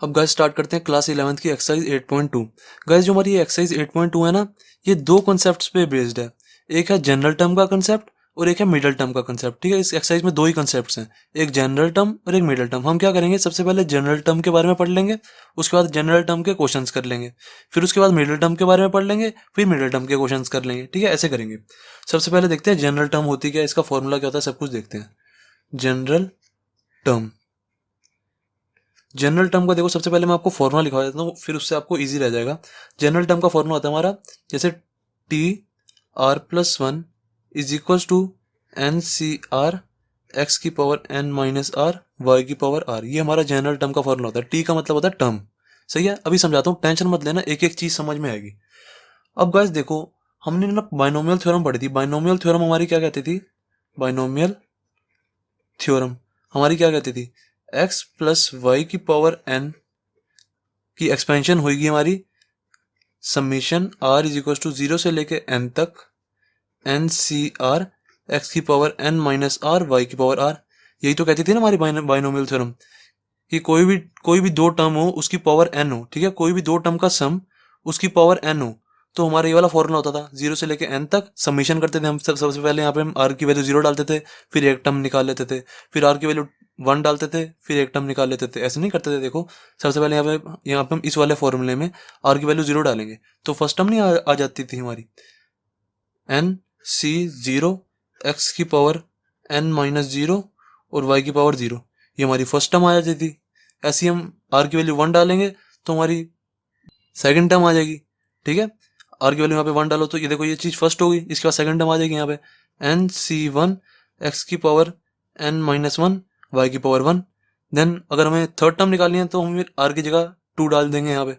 अब guys start करते हैं क्लास 11th की एक्सरसाइज 8.2। गाइस जो हमारी ये एक्सरसाइज 8.2 है ना, ये दो कॉन्सेप्ट्स पे बेस्ड है। एक है जनरल टर्म का कंसेप्ट और एक है मिडल टर्म का कंसेप्ट। ठीक है, इस एक्सरसाइज में दो ही कंसेप्ट्स हैं, एक जनरल टर्म और एक मिडल टर्म। हम क्या करेंगे, सबसे पहले जनरल टर्म के बारे में पढ़ लेंगे, उसके बाद जनरल टर्म के क्वेश्चंस कर लेंगे, फिर उसके बाद मिडल टर्म के बारे में पढ़ लेंगे, फिर मिडल टर्म के क्वेश्चंस कर लेंगे। ठीक है, ऐसे करेंगे। सबसे पहले देखते हैं जनरल टर्म होती क्या है, इसका फॉर्मूला क्या होता है, सब कुछ देखते हैं। जनरल टर्म, जनरल टर्म का देखो, सबसे पहले मैं आपको फॉर्मूला लिखवा देता हूँ, फिर उससे आपको इजी रह जाएगा। जनरल टर्म का फॉर्मूला होता है हमारा, जैसे T are plus one is equal to N C R x की power N minus R Y की पावर आर। ये हमारा जनरल टर्म का फॉर्मूला होता है। टी का मतलब होता है टर्म। सही है, अभी समझाता हूँ, टेंशन मत लेना, एक एक चीज समझ में आएगी। अब गाइस देखो, हमने ना बाइनोमियल थ्योरम पढ़ी थी। बाइनोमियल थ्योरम हमारी क्या कहती थी, बाइनोमियल थ्योरम हमारी क्या कहती थी, एक्स प्लस वाई की पावर एन की एक्सपेंशन होगी हमारी summation r is equal to 0 से लेके एन तक एन सी आर एक्स की power N minus R Y की पावर आर। यही तो कहती थी ना हमारी बाइनोमियल थ्योरम, कि कोई भी दो टर्म हो उसकी पावर एन हो। ठीक है, कोई भी दो टर्म का सम उसकी पावर एन हो, तो हमारा ये वाला फॉर्मूला होता था। 0 से लेके एन तक समीशन करते थे हम। सबसे पहले यहाँ पे हम आर की वैल्यू 0 डालते थे, फिर एक टर्म निकाल लेते थे, फिर आर की वैल्यू 1 डालते थे, फिर एक टर्म निकाल लेते थे। ऐसे नहीं करते थे। देखो, सबसे पहले यहाँ पे हम इस वाले फॉर्मूले में आर की वैल्यू 0 डालेंगे तो फर्स्ट टर्म नहीं आ जाती थी हमारी, एन सी 0 एक्स की पावर एन माइनस 0 और वाई की पावर 0, ये हमारी फर्स्ट टर्म आ जाती थी। ऐसे ही हम आर की वैल्यू 1 डालेंगे तो हमारी सेकंड टर्म आ जाएगी। ठीक है, आर की वैल्यू यहाँ पे 1 डालो तो ये देखो, ये चीज फर्स्ट होगी, इसके बाद सेकंड टर्म आ जाएगी यहाँ पे एन सी 1 एक्स की पावर एन माइनस 1 वाई की पावर 1। देन अगर हमें थर्ड टर्म निकालनी है तो हम आर की जगह 2 डाल देंगे यहाँ पे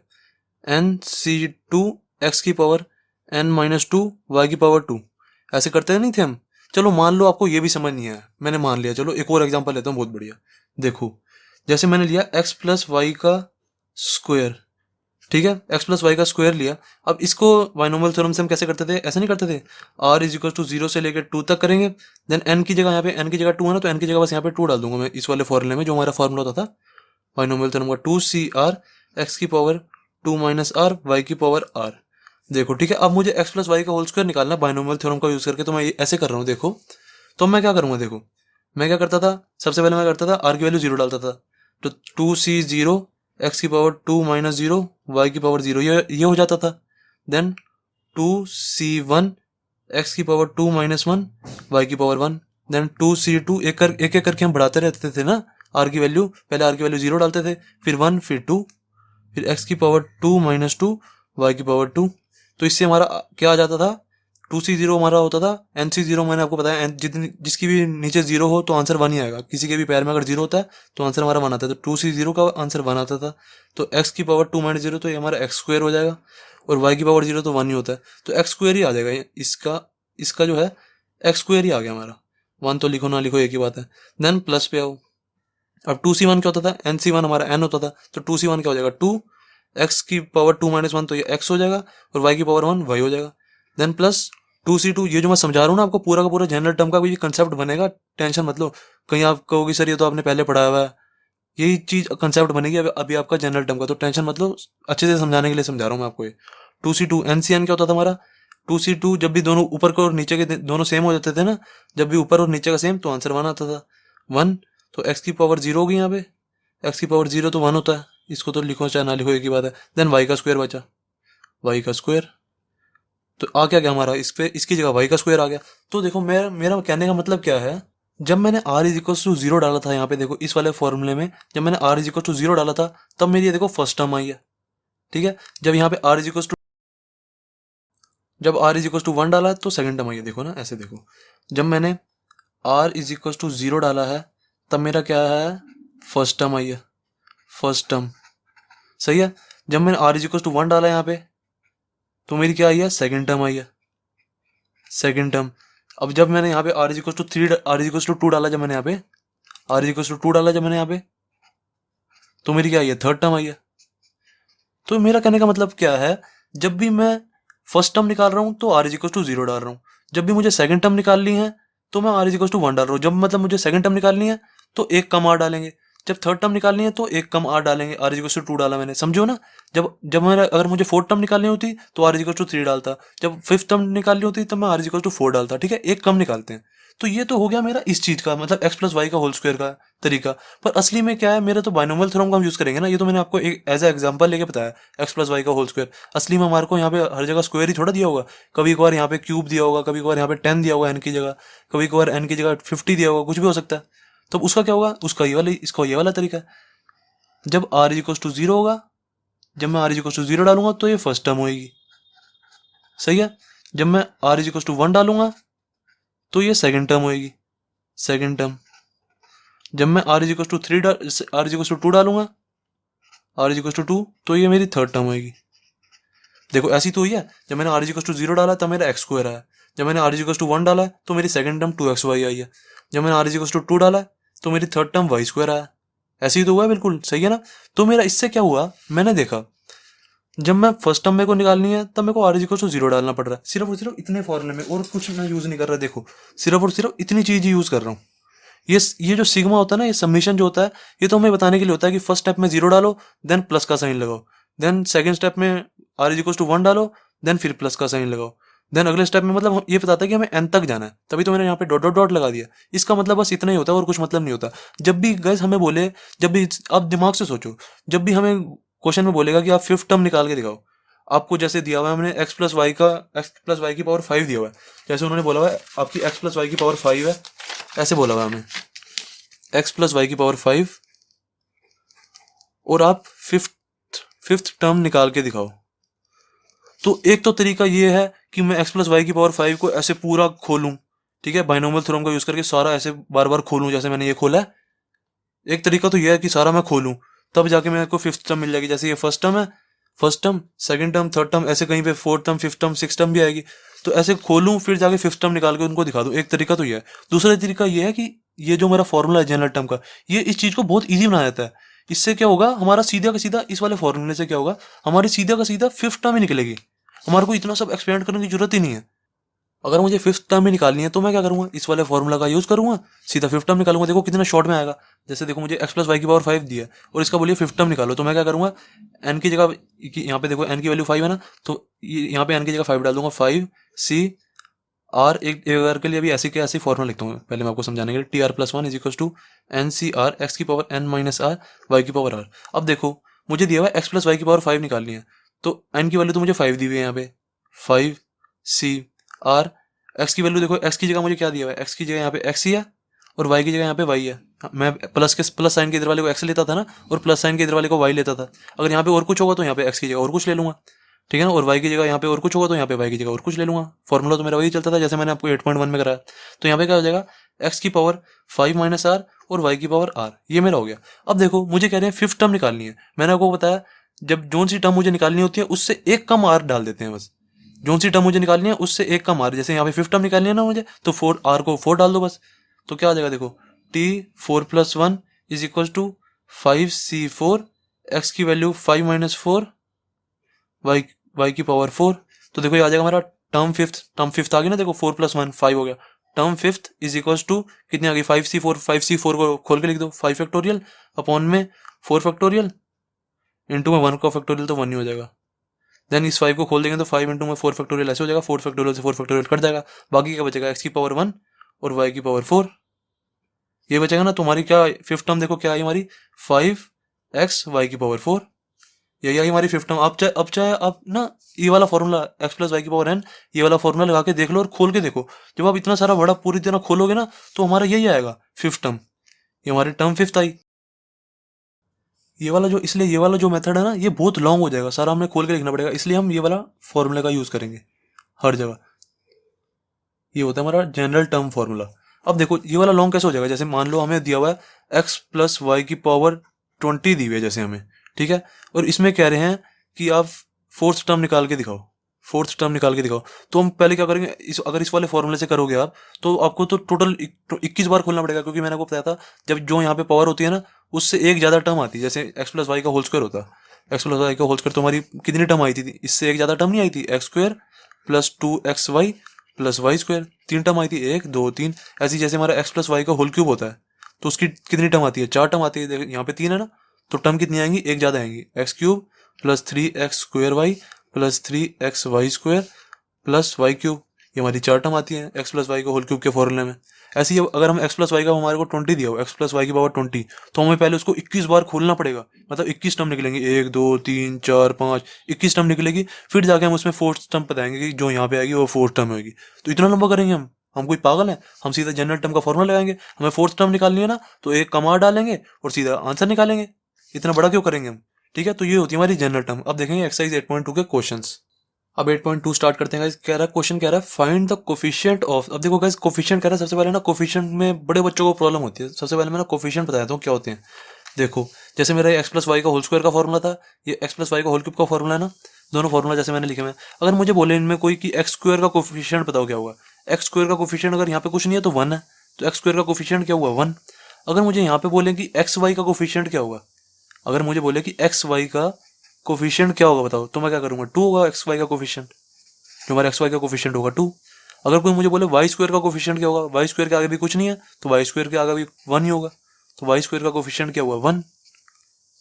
एन सी 2 एक्स की पावर एन माइनस 2 वाई की पावर 2। ऐसे करते नहीं थे हम। चलो मान लो आपको ये भी समझ नहीं आया, मैंने मान लिया। चलो एक और एग्जांपल लेता हूँ, बहुत बढ़िया। देखो, जैसे मैंने लिया एक्स प्लस वाई का स्क्वायर। ठीक है, एक्स प्लस वाई का स्क्वायर लिया। अब इसको बाइनोमियल थ्योरम से हम कैसे करते थे, ऐसे नहीं करते थे, आर इज इक्वल टू 0 से लेकर 2 तक करेंगे। देन एन की जगह, यहाँ पे एन की जगह 2 है ना, तो एन की जगह बस यहाँ पे 2 डाल दूंगा मैं इस वाले फॉर्मूले में, जो हमारा फॉर्मूला होता था बाइनोमियल थ्योरम का, 2 सी आर एक्स की पावर 2 माइनस आर वाई की पावर आर। देखो, ठीक है, अब मुझे एक्स प्लस वाई का होल स्क्वायर निकालना बाइनोमियल थ्योरम का यूज करके, तो मैं ऐसे कर रहा हूँ। देखो, तो मैं क्या करूंगा, देखो मैं क्या करता था, सबसे पहले मैं करता था आर की वैल्यू 0 डालता था, तो 2c0 एक्स की पावर 2 माइनस 0 वाई की पावर 0, ये हो जाता था। देन 2c1 एक्स की पावर 2 माइनस 1 वाई की पावर 1। देन 2c2, एक करके हम बढ़ाते रहते थे ना आर की वैल्यू। पहले आर की वैल्यू 0 डालते थे, फिर 1, फिर 2, फिर एक्स की पावर 2 माइनस 2 वाई की पावर 2। तो इससे हमारा क्या आ जाता था, 2c0 हमारा होता था nc0। मैंने आपको बताया, जितनी जिसकी भी नीचे 0 हो तो आंसर 1 ही आएगा। किसी के भी पैर में अगर 0 होता है तो आंसर हमारा 1 आता है, तो 2c0 का आंसर 1 आता था। तो x की पावर 2 माइनस 0, तो ये हमारा एक्स स्क्वायर हो जाएगा, और y की पावर 0 तो 1 ही होता है, तो एक्स स्क्वायर ही आ जाएगा। इसका जो है एक्स स्क्वायर ही आ गया हमारा। 1 तो लिखो ना लिखो एक ही बात है। देन प्लस पे आओ। अब 2c1 क्या होता था, nc1 हमारा n होता था, तो 2c1 क्या हो जाएगा, 2 एक्स की पावर 2 माइनस 1, तो ये x हो जाएगा, और y की पावर 1 y हो जाएगा। देन प्लस 2c2, ये जो मैं समझा रहा हूँ ना आपको, पूरा का पूरा जनरल टर्म का कोई कंसेप्ट बनेगा, टेंशन मत लो। कहीं आप कहोगे सर ये तो आपने पहले पढ़ाया हुआ है, यही चीज कंसेप्ट बनेगी अभी आपका जनरल टर्म का, तो टेंशन मत लो, अच्छे से समझाने के लिए समझा रहा हूँ मैं आपको ये। 2c2 एनसीएन क्या होता था हमारा, 2c2 जब भी दोनों ऊपर के और नीचे के दोनों सेम हो जाते थे ना, जब भी ऊपर और नीचे का सेम, तो आंसर 1 आता था। 1, तो एक्स की पावर 0 होगी यहाँ पे, एक्स की पावर 0 तो 1 होता है, इसको तो लिखो चाहे ना लिखो एक ही बात है। देन वाई का स्क्वायर बचा, वाई का स्क्वायर, तो आ क्या गया हमारा, इस पे इसकी जगह वाई का स्क्वायर आ गया। तो देखो, मेरा कहने का मतलब क्या है, जब मैंने आर इज इक्वल टू 0 डाला था यहाँ पे, देखो इस वाले फॉर्मूले में जब मैंने आर इज इक्वल टू 0 डाला था, तब मेरी ये देखो फर्स्ट टर्म आई है। ठीक है, जब यहाँ पे आर इज इक्वल टू जब आर इज इक्वल टू 1 डाला है तो सेकंड टर्म आई है। देखो ना, ऐसे देखो, जब मैंने आर इज इक्वल टू 0 डाला है तब मेरा क्या है, फर्स्ट टर्म आई है, फर्स्ट टर्म। सही है, जब मैंने आर इज इक्वल टू 1 डाला है यहाँ पे, तो मेरी क्या आई है, सेकंड टर्म आई है, सेकंड टर्म। अब जब मैंने यहाँ पे r is equal to 3, r is equal to 2 डाला, जब मैंने यहाँ पे आर इज इक्वल टू 2 डाला, जब मैंने यहाँ पे, तो मेरी क्या आई है, थर्ड टर्म आई है। तो मेरा कहने का मतलब क्या है, जब भी मैं फर्स्ट टर्म निकाल रहा हूँ तो आर इज इक्वल टू 0 डाल रहा हूँ, जब भी मुझे सेकंड टर्म निकालनी है तो मैं आर इज इक्वल टू 1 डाल रहा हूँ, जब मतलब मुझे सेकंड टर्म निकालनी है तो एक कम आर डालेंगे, जब थर्ड टर्म निकालनी है तो एक कम आर डालेंगे, आर इज इक्वल टू 2 डाला मैंने, समझो ना। जब जब मेरा अगर मुझे फोर्थ टर्म निकालनी होती तो आर इज इक्वल टू 3 डालता, जब फिफ्थ टर्म निकालनी होती तब मैं आर इज इक्वल टू 4 डालता, ठीक है, एक कम निकालते हैं। तो ये तो हो गया मेरा इस चीज का मतलब एक्स प्लस वाई का होल स्क्वायर का तरीका। पर असली में क्या है, मेरा तो बाइनोमियल थ्योरम का हम यूज करेंगे ना, ये तो मैंने आपको एक एज ए एग्जांपल लेके बताया एक्स प्लस वाई का होल स्क्वायर। असली में हमारे को यहाँ पे हर जगह स्क्वायर ही थोड़ा दिया होगा, कभी कभार यहाँ पे क्यूब दिया होगा, कभी कभार यहाँ पे 10 दिया होगा एन की जगह, कभी कभार एन की जगह 50 दिया होगा, कुछ भी हो सकता है। तो उसका क्या होगा, उसका ये वाला, इसका ये वाला तरीका है। जब आर इज इक्वल टू 0 होगा, जब मैं आर इज इक्वल टू 0 डालूंगा तो ये फर्स्ट टर्म होगी, सही है। जब मैं आर इज इक्वल टू 1 डालूंगा तो ये सेकंड टर्म होगी, सेकंड टर्म। जब मैं r is equal to 3 r is equal to 2 डालूंगा, आर इज इक्वल टू 2, तो ये मेरी थर्ड टर्म होगी। देखो ऐसी तो हुई है, जब मैंने आर इज इक्वल टू 0 डाला तब मेरा एक्स स्क्वायर आया, जब मैंने आर इज इक्वल टू 1 डाला है तो मेरी सेकंड टर्म 2xy आई है, जब मैंने आर इज इक्वल टू 2 डाला है तो मेरी थर्ड टर्म वाई स्क्वायर आया। ऐसे ही तो हुआ है, बिल्कुल सही है ना। तो मेरा इससे क्या हुआ, मैंने देखा जब मैं फर्स्ट टर्म मेरे को निकालनी है तब मेरे को आर इज इक्वल टू 0 डालना पड़ रहा है, सिर्फ और सिर्फ इतने फॉर्मूले में, और कुछ मैं यूज नहीं कर रहा। देखो सिर्फ और सिर्फ इतनी चीज ही यूज कर रहा हूँ। ये जो सिग्मा होता है ना, ये सबमिशन जो होता है, ये तो हमें बताने के लिए होता है कि फर्स्ट स्टेप में 0 डालो, देन प्लस का साइन लगाओ, देन सेकंड स्टेप में आर इज इक्वल टू 1 डालो, देन फिर प्लस का साइन लगाओ, देन अगले स्टेप में मतलब ये बताता है कि हमें एन तक जाना है, तभी तो मैंने यहाँ पे डॉट डॉट डॉट लगा दिया। इसका मतलब बस इतना ही होता है और कुछ मतलब नहीं होता। जब भी गैस हमें बोले, जब भी आप दिमाग से सोचो, जब भी हमें क्वेश्चन में बोलेगा कि आप फिफ्थ टर्म निकाल के दिखाओ, आपको जैसे दिया हुआ है हमने एक्स प्लस वाई की पावर 5 दिया हुआ है, जैसे उन्होंने बोला हुआ है आपकी एक्स प्लस वाई की पावर 5 है, ऐसे बोला हुआ है हमें एक्स प्लस वाई की पावर 5, और आप फिफ्थ टर्म निकाल के दिखाओ। तो एक तो तरीका ये है कि मैं एक्स प्लस वाई की पावर 5 को ऐसे पूरा खोलूं, ठीक है, बाइनोमियल थ्योरम का यूज करके सारा ऐसे बार बार खोलूं जैसे मैंने ये खोला है। एक तरीका तो ये है कि सारा मैं खोलूं, तब जाके मेरे को फिफ्थ टर्म मिल जाएगी। जैसे ये फर्स्ट टर्म है, first term, second term, third term, ऐसे कहीं पे fourth term, fifth term, six term भी आएगी। तो ऐसे खोलूं फिर जाके फिफ्थ टर्म निकाल के उनको दिखा दूं। एक तरीका तो ये है। दूसरा तरीका ये है कि ये जो मेरा फॉर्मूला है जनरल टर्म का, ये इस चीज को बहुत ईजी बना देता है। इससे क्या होगा, हमारा सीधा का सीधा इस वाले फॉर्मूले से क्या होगा, हमारी सीधा का सीधा फिफ्थ टर्म ही निकलेगी। हमारे को इतना सब एक्सपेंड करने की जरूरत ही नहीं है। अगर मुझे फिफ्थ टर्म ही निकालनी है तो मैं क्या करूंगा, इस वाले फॉर्मूला का यूज करूंगा, सीधा फिफ्थ टर्म निकालूंगा। देखो कितना शॉर्ट में आएगा। जैसे देखो मुझे एक्स प्लस वाई की पावर 5 दी है और इसका बोलिए फिफ्थ टर्म निकालो, तो मैं क्या करूंगा, एन की जगह, यहाँ पे देखो एन की वैल्यू 5 है ना, तो यहाँ पे एन की जगह 5 डाल दूंगा, 5 सी आर। एक बार के लिए अभी ऐसे के ऐसे फॉर्मूला लिखता हूँ पहले मैं आपको समझाने के लिए। T are plus 1 is equal to N C R x की power N minus R Y की पावर आर। अब देखो मुझे दिया हुआ एक्स प्लस वाई की पावर 5 निकालनी है, तो एन की वैल्यू तो मुझे 5 दी हुई है यहाँ पे, 5 सी आर। एक्स की वैल्यू देखो, एक्स की जगह मुझे क्या दिया हुआ है, एक्स की जगह यहाँ पे एक्स ही है और वाई की जगह यहाँ पे वाई है। मैं प्लस साइन के इधर वाले को एक्स लेता था ना, और प्लस साइन के इधर वाले को वाई लेता था। अगर यहाँ पे और कुछ होगा तो यहाँ पे एक्स की जगह और कुछ ले लूंगा, ठीक है ना, और वाई की जगह यहाँ पे और कुछ होगा तो यहाँ पे वाई की जगह और कुछ ले लूंगा। फॉर्मूला तो मेरा वही चलता था जैसे मैंने आपको 8.1 में कराया। तो यहाँ पे क्या हो जाएगा, एक्स की पावर 5 माइनस आर और वाई की पावर आर, ये मेरा हो गया। अब देखो मुझे कह रहे हैं फिफ्थ टर्म निकालनी है। मैंने आपको बताया जब जोन सी टर्म मुझे निकालनी होती है उससे एक कम आर डाल देते हैं बस। जोन सी टर्म मुझे निकालनी है उससे एक कम आर, जैसे यहाँ पे फिफ्थ टर्म निकालनी है ना मुझे, तो 4 आर को 4 डाल दो बस। तो क्या आ जाएगा, देखो t 4 plus 1 is equal to 5 c 4, x की वैल्यू 5 माइनस 4, वाई की पावर 4। तो देखो ये आ जाएगा हमारा टर्म फिफ्थ आ गई ना, देखो 4 प्लस 1 5 हो गया। Term fifth is equal to कितनी आ गई, 5c4 को खोल के लिख दो, 5 फैक्टोरियल अपॉन में 4 फैक्टोरियल इंटू में 1 का फैक्टोरियल तो 1 ही हो जाएगा। देन इस 5 को खोल देंगे तो 5 इंटू में 4 फैक्टोरियल ऐसे हो जाएगा, 4 फैक्टोरियल से 4 फैक्टोरियल कट जाएगा। बाकी क्या बचेगा, एक्स की पावर 1 और वाई की पावर 4, ये बचेगा ना। तुम्हारी क्या फिफ्थ टर्म देखो क्या आई हमारी, 5x वाई की पावर 4, यही आई हमारी फिफ्थ टर्म। अब चाहे आप ना ये वाला फॉर्मूला एक्स प्लस वाई की पावर एन, ये वाला फॉर्मूला लगा के देख लो और खोल के देखो। जब आप इतना सारा बड़ा पूरी तरह खोलोगे ना तो हमारा यही आएगा फिफ्थ टर्म, ये हमारी टर्म फिफ्थ आई। ये वाला जो, इसलिए ये वाला जो मेथड है ना ये बहुत लॉन्ग हो जाएगा, सारा हमें खोल के लिखना पड़ेगा, इसलिए हम ये वाला फॉर्मूले का यूज करेंगे हर जगह। ये होता है हमारा जनरल टर्म फॉर्मूला। अब देखो ये वाला लॉन्ग कैसे हो जाएगा, जैसे मान लो हमें दिया हुआ है एक्स प्लस वाई की पावर 20 दी हुई है जैसे हमें, ठीक है, और इसमें कह रहे हैं कि आप फोर्थ टर्म निकाल के दिखाओ, फोर्थ टर्म निकाल के दिखाओ। तो हम पहले क्या करेंगे, अगर इस वाले फॉर्मूले से करोगे आप तो आपको तो टोटल 21 बार खोलना पड़ेगा, क्योंकि मैंने आपको बताया था जब जो यहाँ पे पावर होती है ना उससे एक ज्यादा टर्म आती है। जैसे एक्स प्लस वाई का होल स्क्वायर होता है, एक्स प्लस वाई का होल स्क्वायर तो हमारी कितनी टर्म आई थी, इससे एक ज्यादा टर्म नहीं आई थी, x square plus 2xy plus y square, 3 term आई थी, 1 2 3। ऐसी जैसे हमारा एक्स प्लस वाई का होल क्यूब होता है तो उसकी कितनी टर्म आती है, 4 टर्म आती है। यहाँ पे 3 है ना, तो टर्म कितनी आएंगी, एक ज़्यादा आएंगी, x cube plus 3x² plus 3xy² plus y cube, ये हमारी 4 टर्म आती है एक्स प्लस वाई को होल क्यूब के फॉर्मूले में। ऐसे ही अगर हम एक्स प्लस वाई का हमारे को 20 दिया हो, एक्स प्लस वाई की पावर 20, तो हमें पहले उसको 21 बार खोलना पड़ेगा, मतलब 21 टर्म निकलेंगे, 1 2 3 4 5 21 टर्म निकलेगी। फिर जाके हम उसमें फोर्थ टर्म बताएंगे कि जो यहाँ पे आएगी वो फोर्थ टर्म होगी। तो इतना लंबा करेंगे हम कोई पागल है? हम सीधा जनरल टर्म का फॉर्मूला लगाएंगे, हमें फोर्थ टर्म निकालनी है ना, तो एक कमा डालेंगे और सीधा आंसर निकालेंगे। इतना बड़ा क्यों करेंगे हम? ठीक है, तो ये होती है हमारी जनरल टर्म। अब देखेंगे एक्सरसाइज 8.2 के क्वेश्चंस। अब 8.2 स्टार्ट करते हैं गाइस। कह रहा है, क्वेश्चन कह रहा है फाइंड द कोफिशिएंट ऑफ। अब देखो गाइस, कोफिशिएंट कह रहा है, सबसे पहले ना कोफिशिएंट में बड़े बच्चों को प्रॉब्लम होती है। सबसे पहले मैं ना कोफिशिएंट बताता हूँ क्या होते हैं। देखो, जैसे मेरा एक्स प्लस वाई का होल स्क्वायर का फॉर्मूला था, ये एक्स प्लस वाई का होल क्यूब का फॉर्मूला है ना, दोनों फॉर्मूला जैसे मैंने लिखे हुए हैं। अगर मुझे बोले इनमें कोई कि एक्स स्क्वायर का कोफिशिएंट बताओ क्या होगा, एक्स स्क्वायर का कोफिशिएंट अगर यहाँ पे कुछ नहीं है तो 1 है, तो एक्स स्क्वायर का कोफिशिएंट क्या हुआ, 1। अगर मुझे यहाँ पे बोले कि एक्स वाई का कोफिशिएंट क्या होगा, अगर मुझे बोले कि एक्स वाई का कोफिशिएंट क्या होगा बताओ, तो मैं क्या करूंगा, 2 होगा एक्स वाई का कोफिशिएंट, जो हमारा एक्स वाई का कोफिशिएंट होगा 2। अगर कोई मुझे बोले वाई स्क्वायर का कोफिशिएंट क्या होगा, वाई स्क्वायर के आगे भी कुछ नहीं है, तो वाई स्क्वायर के आगे भी 1 ही होगा, तो वाई स्क्वायर का कोफिशिएंट क्या हुआ, 1।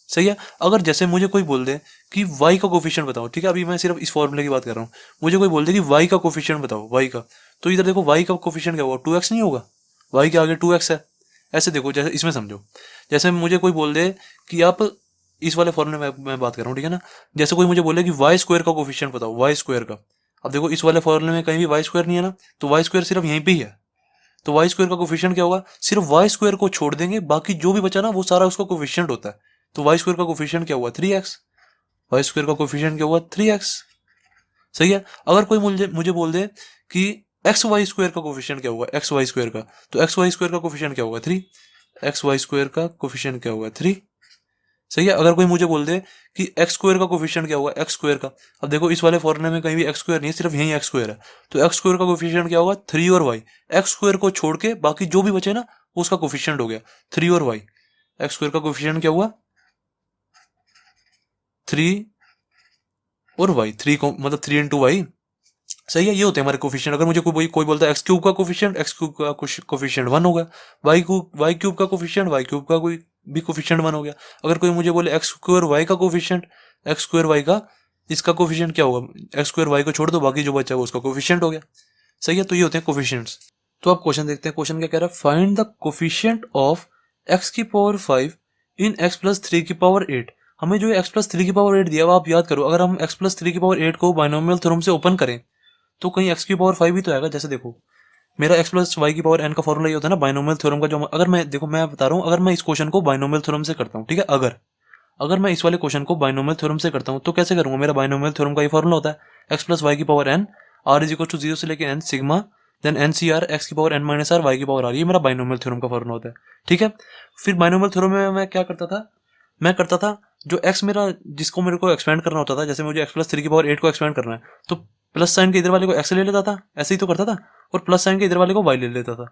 सही है। अगर जैसे मुझे कोई बोल दे कि वाई का कोफिशिएंट बताओ, ठीक है, अभी मैं सिर्फ इस फॉर्मूले की बात कर रहा हूँ, मुझे कोई बोल दे कि वाई का कोफिशिएंट बताओ, वाई का, तो इधर देखो वाई का कोफिशिएंट क्या होगा, 2x नहीं होगा, वाई के आगे 2x है। ऐसे देखो, जैसे इसमें समझो, जैसे मुझे कोई बोल दे कि आप इस वाले फॉर्मूले में मैं बात कर रहा हूँ, ठीक है ना, जैसे कोई मुझे बोले कि वाई स्क्वायर का कोफिशिएंट बताओ, वाई स्क्वायर का। अब देखो, इस वाले फॉर्मूले में कहीं भी वाई स्क्वायर नहीं है ना, तो वाई स्क्वायर सिर्फ यहीं पे ही है, तो वाई स्क्वायर का कोफिशिएंट क्या होगा, सिर्फ वाई स्क्वायर को छोड़ देंगे, बाकी जो भी बचा ना वो सारा उसका कोफिशिएंट होता है। तो वाई स्क्वायर का कोफिशिएंट क्या हुआ, 3x, वाई स्क्वायर का कोफिशिएंट क्या हुआ, 3x। सही है। अगर कोई मुझे बोल दे कि एक्स वाई स्क्वायर का कोफिशिएंट क्या होगा, एक्स वाई स्क्वायर का, तो एक्स वाई स्क्वायर का कोफिशिएंट क्या होगा, 3, एक्स वाई स्क्वायर का कोफिशिएंट क्या होगा, 3। सही है। अगर कोई मुझे बोल दे कि एक्स स्क्वायर का कोफिशिएंट क्या होगा, एक्स स्क्वायर का, अब देखो इस वाले फॉर्मूले में कहीं भी एक्स स्क्वायर नहीं है, सिर्फ यही एक्स स्क्वायर है, तो एक्स स्क्वायर का कोफिशिएंट क्या होगा, 3 और वाई। एक्स स्क्वायर को छोड़ के बाकी जो भी बचे ना वो उसका कोफिशिएंट हो गया, 3 और वाई। एक्स स्क्वायर का कोफिशिएंट क्या हुआ, 3 और वाई, 3 को मतलब 3 इंटू वाई। सही है, ये होते हैं हमारे कोफिशिएंट। अगर मुझे कोई बोलता है एक्स क्यूब का कोफिशिएंट, एक्स क्यूब का कोफिशिएंट 1 होगा, वाई क्यूब का कोफिशिएंट, वाई क्यूब का कोई भी कोफिशिएंट 1 हो गया। अगर कोई मुझे बोले एक्स स्क्वायर वाई का कोफिशिएंट, एक्स स्क्वायर वाई का इसका कोफिशिएंट क्या होगा, एक्स स्क्वायर वाई को छोड़ दो, बाकी जो बचा है वो उसका कोफिशिएंट हो गया। सही है, तो ये होते हैं कोफिशिएंट्स। तो आप क्वेश्चन देखते हैं। क्वेश्चन क्या कह रहा है, find the coefficient of x की पावर 5 इन एक्स प्लस 3 की पावर 8। हमें जो एक्स प्लस 3 की पावर 8 दिया हुआ, आप याद करो, अगर हम एक्स प्लस 3 की पावर 8 को बाइनोमियल थ्योरम से ओपन करें तो कहीं एक्स की पावर 5 भी तो आएगा। जैसे देखो, मेरा एक्स प्लस वाई की पावर एन का फॉर्मूला ये होता है ना बाइनोमियल थ्योरम का, जो अगर मैं देखो मैं बता रहा हूँ, अगर मैं इस क्वेश्चन को बाइनोमियल थ्योरम से करता हूँ, ठीक है, अगर मैं इस वाले क्वेश्चन को बाइनोमियल थ्योरम से करता हूँ तो कैसे करूंगा, मेरा बाइनोमियल थ्योरम का ये फॉर्मूला होता है एक्स प्लस वाई की power n r is equal to 0 से लेके n sigma then n C R x की power N minus R Y की पावर आर, ये मेरा बाइनोमियल थ्योरम का फॉर्मूला होता है। ठीक है, फिर बाइनोमियल थ्योरम में मैं क्या करता था, मैं करता था जो एक्स मेरा जिसको मेरे को एक्सपेंड करना होता था, जैसे मुझे एक्स प्लस 3 की पावर 8 को एक्सपेंड करना है, तो प्लस साइन के इधर वाले को एक्स ले लेता था, ऐसे ही तो करता था, और प्लस साइन के इधर वाले को वाई ले लेता था।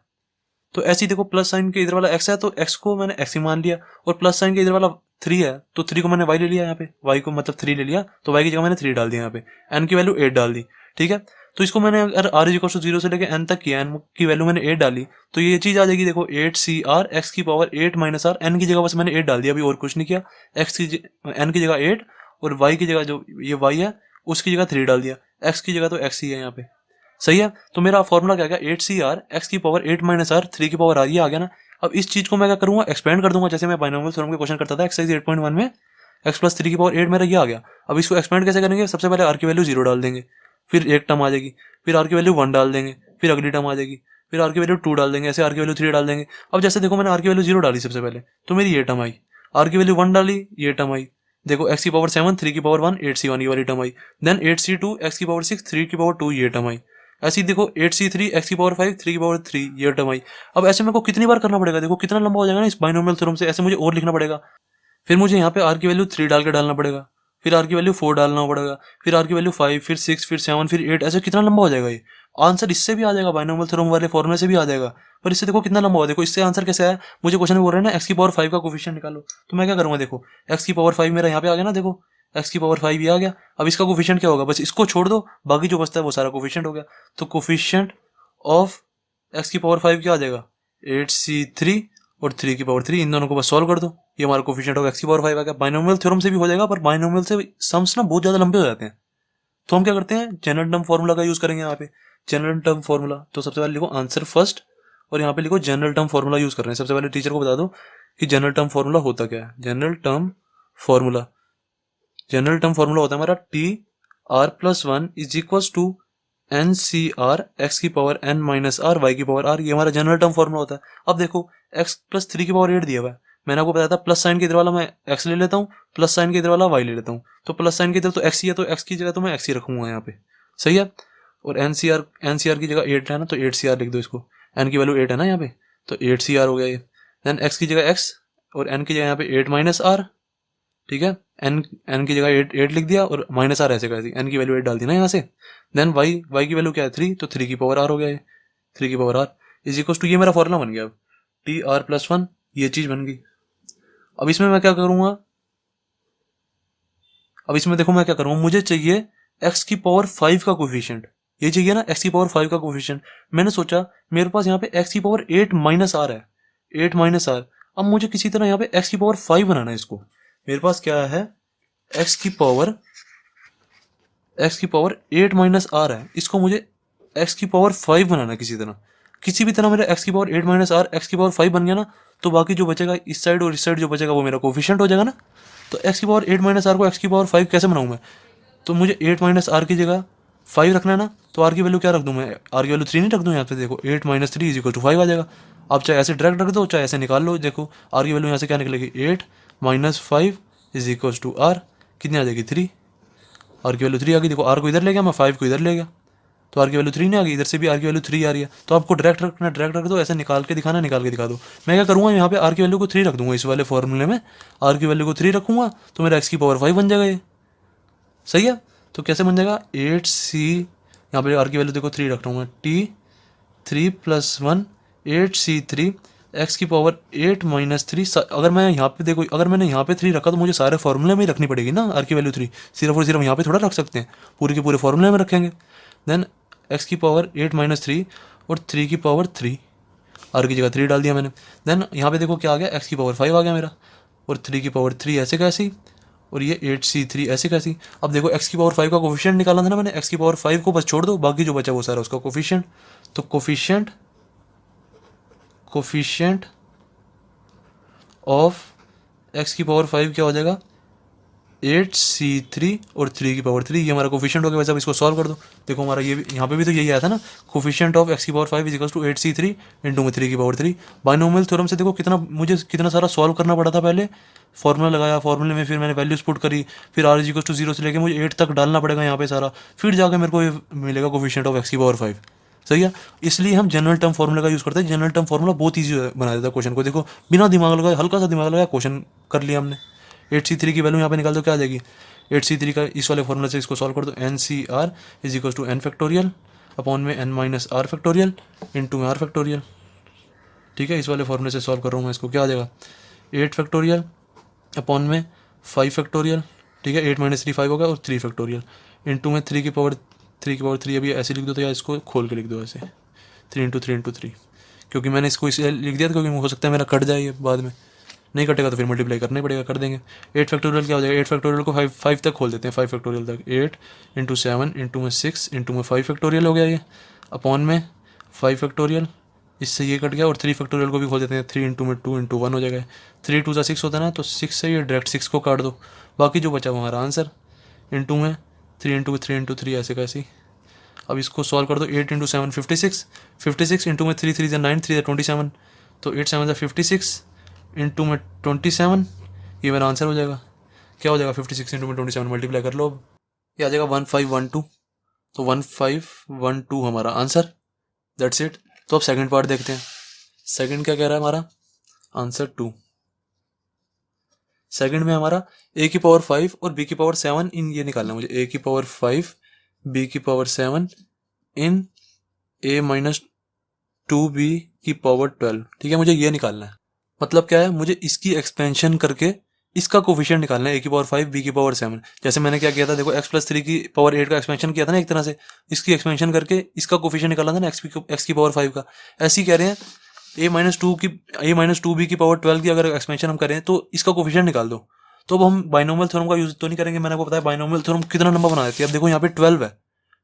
तो ऐसे ही देखो, प्लस साइन के इधर वाला एक्स है तो एक्स को मैंने एक्स ही मान लिया, और प्लस साइन के इधर वाला 3 है तो 3 को मैंने वाई ले लिया, यहाँ पे वाई को मतलब 3 ले लिया, तो वाई की जगह मैंने 3 डाल दिया, यहाँ पे एन की वैल्यू 8 डाल दी। ठीक है, तो इसको मैंने अगर आर इज इक्वल टू 0 से लेकर एन तक किया, एन की वैल्यू मैंने 8 डाली, तो ये चीज आ जाएगी। देखो 8 सी आर एक्स की पावर 8 माइनस आर, एन की जगह बस मैंने 8 डाल दिया, अभी और कुछ नहीं किया, एक्स की एन की जगह 8 और वाई की जगह जो ये वाई है उसकी जगह 3 डाल दिया, एक्स की जगह तो एक्स ही है यहाँ पे। सही है, तो मेरा फॉर्मूला क्या गया, 8 सी आर एक्स की पावर 8 माइनस आर 3 की पावर आर, ये आ गया ना। अब इस चीज को मैं क्या करूंगा, एक्सपेंड कर दूंगा, जैसे मैं बाइनोमियल थ्योरम के क्वेश्चन करता था एक्सरसाइज 8.1 में, एक्स प्लस 3 की पावर 8 मेरा ये आ गया। अब इसको एक्सपेंड कैसे करेंगे, सबसे पहले आर की वैल्यू 0 डाल देंगे, फिर एक टर्म आ जाएगी, फिर आर की वैल्यू 1 डाल देंगे, फिर अगली टर्म आ जाएगी, फिर आर की वैल्यू 2 डाल देंगे, ऐसे आर की वैल्यू 3 डाल देंगे। अब जैसे देखो मैंने आर की वैल्यू 0 डाली सबसे पहले, तो मेरी ये टर्म आई, आर की वैल्यू 1 डाली, ये टर्म आई, देखो एक्स की पावर 7 3 की पावर 1 8 सी 1 ये वाली टर्म आई, देन 8 सी 2 एक्स की पावर 6 3 की पावर 2 ये टर्म आई, ऐसे ही देखो 8 सी 3 एक्स की पावर 5 3 की पावर 3 ये टर्म आई। अब ऐसे मेरे को कितनी बार करना पड़ेगा, देखो कितना लंबा हो जाएगा ना इस बाइनोमियल थ्योरम से, ऐसे मुझे और लिखना पड़ेगा। फिर मुझे यहाँ पे आर की वैल्यू 3 डाल के डालना पड़ेगा, फिर आर की वैल्यू 4 डालना पड़ेगा, फिर आर की वैल्यू 5 फिर 6 फिर 7 फिर 8, ऐसे कितना लंबा हो जाएगा ये। आंसर इससे भी आ जाएगा, बाइनोमियल थ्योरम वाले फॉर्मूले से भी आ जाएगा, पर इससे देखो कितना लंबा हुआ। देखो इससे आंसर कैसे आया, मुझे क्वेश्चन में बोल रहे हैं ना एक्स की पावर 5 का कोफिशिएंट निकालो, तो मैं क्या करूंगा, देखो एक्स की पावर 5 मेरा यहाँ पे आ गया ना, देखो एक्स की पावर 5 ये आ गया। अब इसका कोफिशिएंट क्या होगा, बस इसको छोड़ दो, बाकी जो बचता है वो सारा कोफिशिएंट हो गया। तो कोफिशिएंट ऑफ एक्स की पावर 5 क्या आ जाएगा, 8 सी 3 और 3 की पावर 3, इन दोनों को बस सॉल्व कर दो, ये हमारा कोफिशिएंट ऑफ x की पावर 5 आ गया। बाइनोमियल थ्योरम से भी हो जाएगा, पर बाइनोमियल से सम्स ना बहुत ज़्यादा लंबे हो जाते हैं, तो हम क्या करते हैं जनरल टर्म फॉर्मूला का यूज़ करेंगे यहाँ पे। जनरल टर्म फॉर्मूला, तो सबसे पहले लिखो आंसर फर्स्ट और यहाँ पे लिखो जनरल टर्म फॉर्मूला यूज़ कर रहे हैं। सबसे पहले टीचर को बता दो कि जनरल टर्म फॉर्मूला होता क्या है। जनरल टर्म फॉर्मूला होता है हमारा TR+1 is equals to NCR x की power n minus r y की पावर r, ये हमारा जनरल टर्म फॉर्मूला होता है। अब देखो x+3 की पावर 8 दिया हुआ है, मैंने आपको बताया था प्लस साइन के इधर वाला मैं x ले लेता हूँ, प्लस साइन के इधर वाला y ले लेता हूँ, तो प्लस साइन के इधर तो x ही है, तो x की जगह तो मैं x ही रखूंगा यहाँ पे, सही है। और NCR की जगह 8 है ना, तो 8CR लिख दो इसको, n की वैल्यू 8 है ना यहाँ पे, तो 8CR हो गया ये। देन x की जगह x और n की जगह यहाँ पे 8 माइनस r, ठीक है, n की जगह 8 लिख दिया और माइनस r ऐसे कर दी, n की वैल्यू 8 डाल दी ना यहाँ से। देन y की वैल्यू क्या है 3, तो 3 की पावर r हो गया ये, 3 की power r is equal to, ये मेरा फॉर्मूला बन गया। अब TR+1 ये चीज़ बन गई। अब इसमें मैं क्या करूँगा, अब इसमें देखो मैं क्या करूँगा, मुझे चाहिए x की पावर 5 का कोफिशिएंट, ये चाहिए ना x की पावर 5 का कोफिशिएंट। मैंने सोचा मेरे पास यहाँ पे x की पावर 8 माइनस r है, 8 माइनस r। अब मुझे किसी तरह यहाँ पे x की पावर 5 बनाना है इसको। मेरे पास क्या है, x की पावर 8 माइनस r है, इसको मुझे x की पावर 5 बनाना है किसी तरह, किसी भी तरह मेरा x की पावर 8 माइनस r x की पावर 5 बन गया ना, तो बाकी जो बचेगा इस साइड और इस साइड जो बचेगा वो मेरा कोफिशिएंट हो जाएगा ना। तो x की पावर 8 माइनस r को x की पावर 5 कैसे बनाऊँ मैं, तो मुझे 8 माइनस r की जगह 5 रखना है ना, तो r की वैल्यू क्या रख दूँ मैं, r की वैल्यू 3 नहीं रख दूँ यहाँ पे, देखो 8 माइनस 3 इज इक्वल टू 5 आ जाएगा। आप चाहे ऐसे डायरेक्ट रख दो, चाहे ऐसे निकाल लो, देखो r की वैल्यू यहाँ से क्या निकलेगी, 8 minus 5 is equal to r, कितनी आ जाएगी 3, r की वैल्यू 3 आ गई। देखो r को इधर ले गया मैं, 5 को इधर ले गया, तो r की वैल्यू 3 नहीं आ गई, इधर से भी r की वैल्यू 3 आ रही है। तो आपको डायरेक्ट रखना, डायरेक्ट रख दो, ऐसे निकाल के दिखाना, निकाल के दिखा दो। मैं क्या करूँगा, यहाँ पे r की वैल्यू को 3 रख दूंगा, इस वाले फॉर्मूले में r की वैल्यू को 3 रखूंगा, तो मेरा x की पावर 5 बन जाएगा ये, सही है। तो कैसे बन जाएगा, 8c, यहाँ पे r की वैल्यू देखो 3 रख रहा हूँ मैं, T3+1 8c3 x की पावर 8 माइनस 3। अगर मैं यहाँ पे देखो, अगर मैंने यहाँ पे 3 रखा तो मुझे सारे फॉर्मूले में ही रखनी पड़ेगी ना r की वैल्यू 3, सिर्फ और सिर्फ यहाँ पे थोड़ा रख सकते हैं, पूरे के पूरे फॉर्मूले में रखेंगे। देन x की पावर 8 माइनस 3 और 3 की पावर 3, r की जगह 3 डाल दिया मैंने। देन यहाँ पे देखो क्या आ गया, x की पावर 5 आ गया मेरा, और 3 की पावर 3 ऐसे कैसी, और ये 8c3 ऐसे कैसी। अब देखो x की पावर 5 का कोफिशिएंट निकाला था ना मैंने, x की पावर 5 को बस छोड़ दो, बाकी जो बचा वो सारा उसका कोफिशिएंट। तो कोफिशिएंट ऑफ x की पावर 5 क्या हो जाएगा, 8c3 और 3 की पावर 3, ये हमारा कोफिशिएंट हो गया। वैसे अब इसको सॉल्व कर दो, देखो हमारा ये भी यहाँ पे भी तो यही आया था ना, कोफिशिएंट ऑफ x की power 5 is equal to 8c3 into में 3 की पावर 3। बाइनोमियल थ्योरम से देखो मुझे कितना सारा सॉल्व करना पड़ा था, पहले फॉर्मूला लगाया, फॉर्मूले में फिर मैंने वैल्यूज पुट करी, फिर r इज इक्वल टू 0 से लेके मुझे 8 तक डालना पड़ेगा यहाँ पे सारा, फिर जाके मेरे को ये मिलेगा कोफिशिएंट ऑफ x की पावर 5, सही है। इसलिए हम जनरल टर्म फॉर्मूला का यूज़ करते हैं। जनरल टर्म फॉर्मूला बहुत ईजी बना देता है क्वेश्चन को, देखो बिना दिमाग लगाए, हल्का सा दिमाग लगाया, क्वेश्चन कर लिया हमने। 8c3 की वैल्यू यहाँ पे निकाल दो, क्या आ जाएगी, 8c3 का इस वाले फॉर्मूला से इसको सॉल्व कर दो, NCR is equal to n factorial upon में n minus r factorial into में r फैक्टोरियल, ठीक है। इस वाले फॉर्मूले से सॉल्व कर रहा हूँ मैं इसको, क्या आ जाएगा 8 फैक्टोरियल अपॉन में 5 फैक्टोरियल, ठीक है, 8 माइनस 3 5 होगा, और 3 फैक्टोरियल इंटू में 3 की पावर 3 अभी ऐसे लिख दो, तो या इसको खोल के लिख दो ऐसे 3 इंटू 3, क्योंकि मैंने इसको इसलिए लिख दिया था क्योंकि हो सकता है मेरा कट जाए ये, बाद में नहीं कटेगा तो फिर मल्टीप्लाई करना ही पड़ेगा, कर देंगे। 8 फैक्टोरियल क्या हो जाएगा, 8 फैक्टोरियल को 5 तक खोल देते हैं, 5 फैक्टोरियल तक, 8 इंटू 7 इंटू में 6 इंटू में 5 फैक्टोरियल हो गया ये, अपॉन में 5 फैक्टोरियल, इससे ये कट गया, और 3 फैक्टोरियल को भी खोल देते हैं, 3 इंटू में 2 इंटू 1 हो जाएगा, 3 2 6 होता है ना, तो 6 से ये डायरेक्ट 6 को काट दो, बाकी जो बचा वो हमारा आंसर, इंटू में 3 इंटू 3 ऐसे कैसी। अब इसको सॉल्व कर दो, 8 इंटू 7 56 इंटू में 3 3 9 3 27, तो 8 7 56 इंटू में 27, ये मेरा आंसर हो जाएगा। क्या हो जाएगा 56 इंटू में 27, मल्टीप्लाई कर लो, अब ये आ जाएगा 1512, तो 1512 हमारा आंसर, दैट्स इट। तो अब सेकंड पार्ट देखते हैं, सेकंड क्या कह रहा है हमारा आंसर 2। सेकंड में हमारा a की पावर 5 और b की पावर 7 इन ये निकालना है मुझे, a की पावर 5 b की power 7 in a minus 2b की पावर 12, ठीक है, मुझे ये निकालना है। मतलब क्या है, मुझे इसकी एक्सपेंशन करके इसका कोफिशिएंट निकालना है, a की पावर 5 b की पावर 7। जैसे मैंने क्या किया था, देखो x+3 की पावर 8 का एक्सपेंशन किया था ना एक तरह से, इसकी एक्सपेंशन करके इसका कोफिशिएंट निकाला था ना x की पावर 5 का। ऐसे ही कह रहे हैं a माइनस टू बी की पावर 12 की अगर एक्सपेंशन हम करें तो इसका कोफिशिएंट निकाल दो। तो अब हम बाइनोमियल थ्योरम का यूज तो नहीं करेंगे, मैंने आपको बताया बाइनोमियल थ्योरम कितना लंबा बना देती है। अब देखो यहाँ पे 12 है,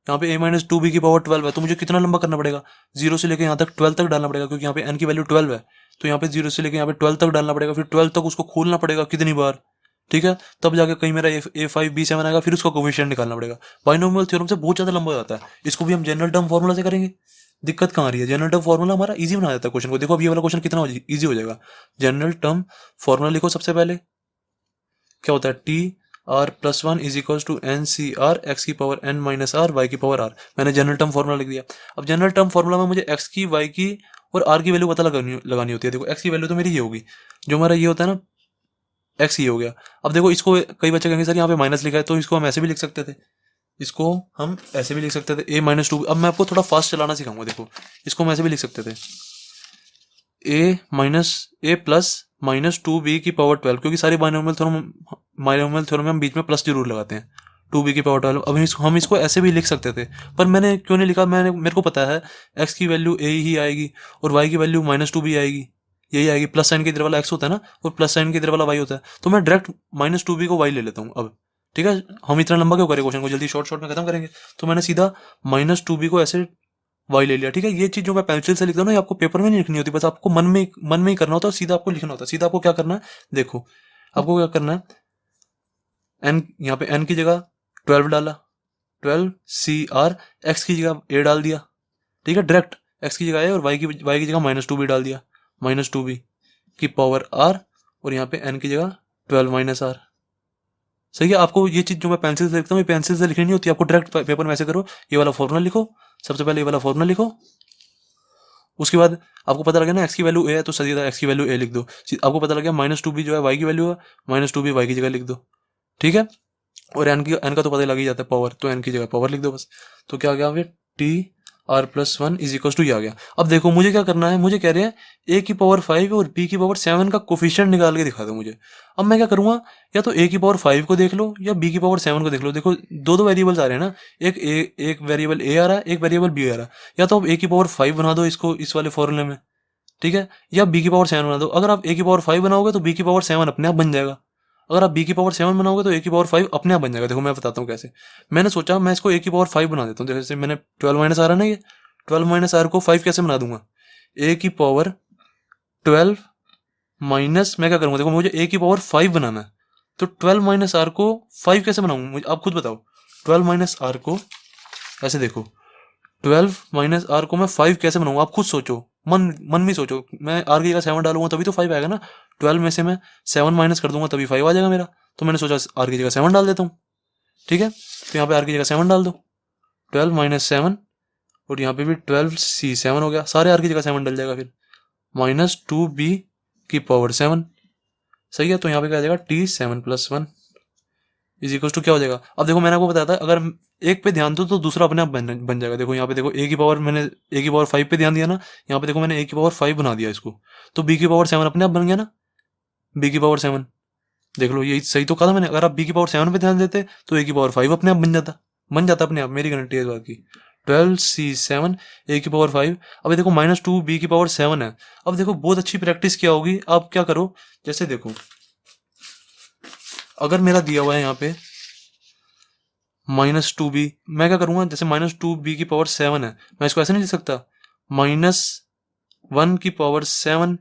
यहाँ पे a माइनस टू बी की पावर 12 है, तो मुझे कितना लंबा करना पड़ेगा, 0 से लेकर यहाँ तक 12 तक डालना पड़ेगा, क्योंकि यहाँ पे n की वैल्यू 12 है। तो यहाँ पे 0 से लेकर यहाँ पे 12 तक डालना पड़ेगा, फिर 12 तक उसको खोलना पड़ेगा कितनी बार, ठीक है, तब जाके कहीं मेरा a5 b7 आएगा, फिर उसका कोफिशिएंट निकालना पड़ेगा। बाइनोमियल थ्योरम से बहुत ज्यादा लंबा हो जाता है, इसको भी हम जनरल टर्म फॉर्मूला से करेंगे। दिक्कत कहाँ आ रही है, जनरल टर्म फॉर्मूला हमारा इजी बना देता है क्वेश्चन को। देखो अब ये वाला क्वेश्चन कितना इजी हो जाएगा। जनरल टर्म फॉर्मूला लिखो सबसे पहले, क्या होता है, t are plus one is equal to N C R x की power N minus R Y की पावर आर। मैंने जनरल टर्म फॉर्मूला लिख दिया। अब जनरल टर्म फॉर्मूला में मुझे एक्स की, वाई की और आर की वैल्यू पता लगानी होती है। देखो एक्स की वैल्यू तो मेरी ये होगी, जो हमारा ये होता है ना, एक्स ये हो गया। अब देखो इसको कई बच्चे कहेंगे सर यहाँ पे माइनस लिखा है, तो इसको हम ऐसे भी लिख सकते थे, इसको हम ऐसे भी लिख सकते थे a माइनस टू। अब मैं आपको थोड़ा फास्ट चलाना सिखाऊंगा। देखो इसको हम ऐसे भी लिख सकते थे a plus minus two b की पावर 12, क्योंकि सारे बाइनोमियल थ्योरम में हम बीच में प्लस जरूर लगाते हैं, 2b की पावर 12। अब हम इसको ऐसे भी लिख सकते थे, पर मैंने क्यों नहीं लिखा, मेरे को पता है x की वैल्यू a ही आएगी और y की वैल्यू माइनस टू बी आएगी, यही आएगी। प्लस साइन के इधर वाला x होता है ना, और प्लस साइन के इधर वाला y होता है, तो मैं डायरेक्ट माइनस टू बी को y ले लेता हूँ। अब ठीक है, हम इतना लंबा क्यों करें क्वेश्चन को, जल्दी शॉर्ट में खत्म करेंगे। तो मैंने सीधा माइनस टू बी को ऐसे वाई ले लिया, ठीक है। ये चीज जो मैं पेंसिल से लिखता हूँ ना, आपको पेपर में नहीं लिखनी होती, बस आपको मन में ही करना होता है, सीधा आपको लिखना होता है। सीधा आपको क्या करना है, देखो आपको क्या करना है, एन यहाँ पे एन की जगह 12 डाला, 12 सी आर, एक्स की जगह ए डाल दिया, ठीक है, डायरेक्ट एक्स की जगह ए और वाई की जगह माइनस टू बी डाल दिया, माइनस टू बी की पावर आर, और यहाँ पे एन की जगह 12 माइनस आर। सही है। आपको ये चीज जो मैं पेंसिल से लिखता हूँ, ये पेंसिल से लिखनी नहीं होती, आपको डायरेक्ट पेपर में ऐसे करो, ये वाला फॉर्मूला लिखो, सबसे पहले ये वाला फॉर्मूला लिखो, उसके बाद आपको पता लगे ना एक्स की वैल्यू ए है, तो सीधा एक्स की वैल्यू ए लिख दो। आपको पता लगे माइनस टू बी जो है वाई की वैल्यू है, माइनस टू बी वाई की जगह लिख दो, ठीक है। और एन का तो पता लग ही जाता है पावर, तो एन की जगह पावर लिख दो बस। तो क्या आ गया फिर, t are plus one is equal to, ये आ गया। अब देखो मुझे क्या करना है, मुझे कह रहे हैं ए की पावर 5 और बी की पावर 7 का कोफिशिएंट निकाल के दिखा दो मुझे। अब मैं क्या करूंगा, या तो ए की पावर 5 को देख लो या बी की पावर 7 को देख लो। देखो दो वेरिएबल्स आ रहे हैं ना, एक वेरिएबल ए आ रहा है, एक वेरिएबल बी आ रहा है। या तो आप ए की पावर 5 बना दो इसको इस वाले फॉर्मूले में, ठीक है, या बी की पावर 7 बना दो। अगर आप ए की पावर 5 बनाओगे तो बी की पावर 7 अपने आप बन जाएगा, अगर आप बी की पावर 7 बनाओगे तो ए की पावर 5 अपने आप बन जाएगा। देखो मैं बताता हूँ कैसे। मैंने सोचा मैं इसको ए की पावर 5 बना देता हूँ। जैसे मैंने 12 माइनस आ रहा है ना, ये 12 माइनस आर को 5 कैसे बना दूंगा, ए की पावर 12 माइनस, मैं क्या करूंगा, देखो मुझे ए की पावर 5 बनाना है, तो 12 माइनस आर को 5 कैसे बनाऊंगा, आप खुद बताओ। 12 माइनस आर को ऐसे देखो, 12 माइनस आर को मैं 5 कैसे बनाऊंगा, आप खुद सोचो, मन में सोचो। मैं आर की जगह 7 डालूंगा तभी तो 5 आएगा ना, 12 में से मैं 7 माइनस कर दूंगा तभी 5 आ जाएगा मेरा। तो मैंने सोचा आर की जगह 7 डाल देता हूँ, ठीक है। तो यहाँ पे आर की जगह 7 डाल दो, 12 माइनस 7, और यहाँ पे भी 12 सी 7 हो गया, सारे आर की जगह 7 डल जाएगा, फिर माइनस टू बी की पावर 7, सही है। तो यहाँ पे क्या आ जाएगा, t 7 plus 1 is equal to क्या हो जाएगा। अब देखो मैंने आपको बताया था अगर एक पे ध्यान दो तो दूसरा अपने आप बन जाएगा। देखो यहाँ पे देखो ए की पावर, मैंने ए की पावर 5 पे ध्यान दिया ना, यहाँ पे देखो मैंने ए की पावर 5 बना दिया इसको, तो बी की पावर 7 अपने आप बन गया ना, बी की पावर 7, देख लो यही सही तो कहा था मैंने। अगर आप बी की पावर 7 पे ध्यान देते तो ए की पावर 5 अपने आप बन जाता अपने आप, मेरी गारंटी है इस बात की। 12 सी 7 ए की पावर 5। अब देखो माइनस टू बी की पावर 7 है। अब देखो बहुत अच्छी प्रैक्टिस किया होगी, आप क्या करो, जैसे देखो अगर मेरा दिया हुआ है यहाँ पे माइनस टू बी, मैं क्या करूंगा, जैसे माइनस टू बी की पावर 7 है, मैं इसको ऐसे नहीं लिख सकता, माइनस 1 की पावर 7,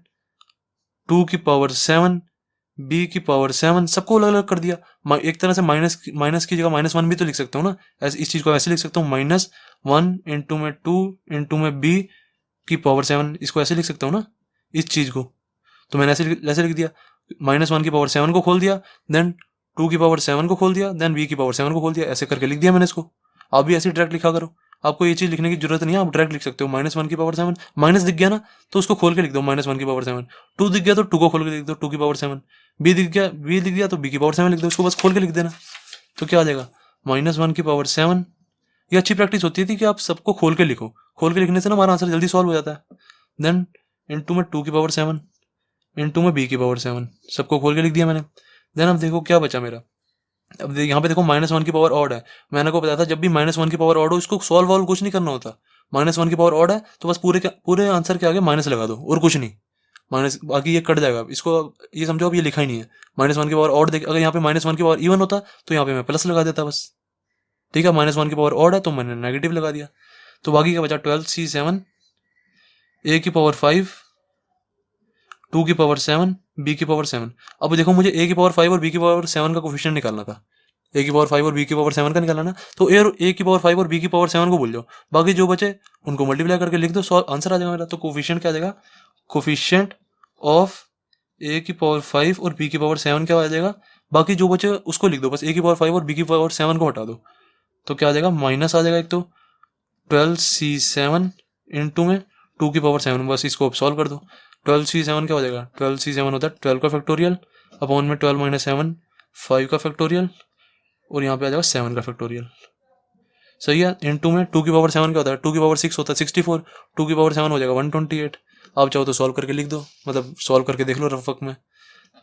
2 की पावर 7, बी की पावर 7, सबको अलग अलग कर दिया। एक तरह से माइनस की जगह माइनस 1 भी तो लिख सकता हूँ ना, ऐसे इस चीज को ऐसे लिख सकता हूँ, माइनस 1 इंटू में 2 इंटू में बी की पावर 7, इसको ऐसे लिख सकता हूँ ना इस चीज को। तो मैंने ऐसे लिख दिया, माइनस 1 की पावर 7 को खोल दिया, देन 2 की पावर 7 को खोल दिया, देन बी की पावर 7 को खोल दिया, ऐसे करके लिख दिया मैंने इसको। आप भी ऐसे डायरेक्ट लिखा करो, आपको ये चीज लिखने की जरूरत नहीं है, आप डायरेक्ट लिख सकते हो। माइनस 1 की पावर 7, माइनस दिख गया ना तो उसको खोल के लिख दो, माइनस 1 की पावर 7, 2 दिख गया तो 2 को खोल के लिख दो, 2 की पावर 7, बी दिख गया तो बी की पावर 7 लिख दो, उसको बस खोल के लिख देना। तो क्या आ जाएगा, माइनस 1 की पावर 7। ये अच्छी प्रैक्टिस होती थी कि आप सबको खोल के लिखो, खोल के लिखने से ना हमारा आंसर जल्दी सॉल्व हो जाता है। देन इंटू में 2 की पावर 7 इंटू में बी की पावर 7, सबको खोल के लिख दिया मैंने। देन अब देखो क्या बचा मेरा, अब यहाँ पे देखो माइनस 1 की पावर ऑड है, मैंने को बताया था जब भी माइनस 1 की पावर ऑड हो इसको सॉल्व वॉल्व कुछ नहीं करना होता, -1 की पावर ऑड है तो बस पूरे आंसर के आगे माइनस लगा दो और कुछ नहीं, माइनस, बाकी ये कट जाएगा। इसको ये समझो अब ये लिखा ही नहीं है। -1 की पावर ऑड देख, अगर यहाँ पे -1 की पावर इवन होता तो यहाँ पे मैं प्लस लगा देता बस, ठीक है। -1 की पावर ऑड है तो मैंने नेगेटिव लगा दिया। तो बाकी क्या बचा 12c7 a की पावर 5 2 की पावर 7 b की पावर 7। अब देखो मुझे a की पावर 5 और b की पावर 7 का कोफिशिएंट निकालना था। a की पावर 5 और b की पावर 7 का निकालना ना, तो a की पावर 5 और b की पावर 7 को भूल जाओ, बाकी जो बचे उनको मल्टीप्लाई करके लिख दो, सॉल्व आंसर आ जाएगा मेरा। तो कोफिशिएंट क्या आ जाएगा, कोफिशिएंट ऑफ a की पावर 5 और b की पावर 7 क्या आ जाएगा, बाकी जो बचे उसको लिख दो, बस a की पावर 5 और b की पावर 7 को हटा दो। तो क्या आ जाएगा, माइनस आ जाएगा एक तो 12c7 इंटू में 2 की पावर 7, बस इसको सॉल्व कर दो। 12c7 क्या हो जाएगा, 12c7 होता है 12 का फैक्टोरियल अपॉन में 12 माइनस 7 5 का फैक्टोरियल, और यहाँ पे आ जाएगा 7 का फैक्टोरियल, सही है। इंटू में 2 की पावर 7 क्या होता है, 2 की पावर 6 होता है 64, 2 की पावर 7 हो जाएगा 128। आप चाहो तो सॉल्व करके लिख दो, मतलब सॉल्व करके देख लो रफ वर्क में।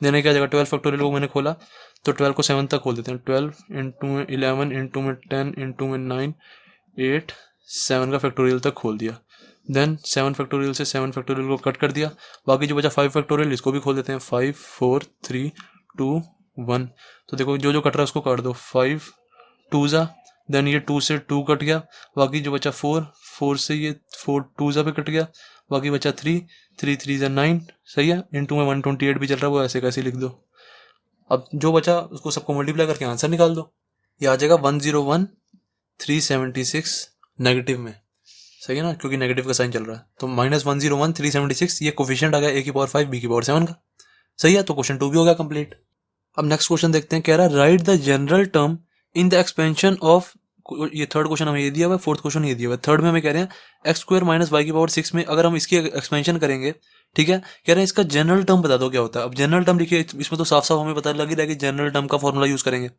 देने क्या जाएगा 12 फैक्टोरियल को मैंने खोला तो 12 को 7 तक खोल देते हैं, 12 इंटू में 11 इंटू में 10 इंटू में 9 8 7 का फैक्टोरियल तक खोल दिया। देन 7 फैक्टोरियल से 7 फैक्टोरियल को कट कर दिया, बाकी जो बचा 5 फैक्टोरियल इसको भी खोल देते हैं, 5 4 3 2 1। तो देखो जो कट रहा है उसको काट दो, 5 2 ज़ा, देन ये 2 से 2 कट गया, बाकी जो बचा 4 से ये 4 2 ज़ा पे कट गया, बाकी बचा 3 3 ज़ा 9, सही है। इंटू में 128 भी चल रहा है, वो ऐसे कैसे लिख दो। अब जो बचा उसको सबको मल्टीप्लाई करके आंसर निकाल दो, ये आ जाएगा 101,376 नेगेटिव में, सही है ना, क्योंकि नेगेटिव का साइन चल रहा है। तो -101,376 ये कोफिशिएंट आ गया a की पावर 5 b की पावर 7 का, सही है। तो क्वेश्चन 2 भी हो गया कंप्लीट। अब नेक्स्ट क्वेश्चन देखते हैं, कह रहा है right the general term in the expansion of, ये थर्ड क्वेश्चन हमें ये दिया हुआ है, फोर्थ क्वेश्चन ये दिया हुआ है। थर्ड में हमें कह रहे हैं x² माइनस y की पावर 6 में अगर हम इसकी एक्सपेंशन करेंगे, ठीक है, कह रहे हैं इसका जनरल टर्म बता दो क्या होता है। अब जनरल टर्म लिखिए, इसमें तो साफ साफ हमें पता लग ही रहा है कि जनरल टर्म का फॉर्मूला यूज करेंगे,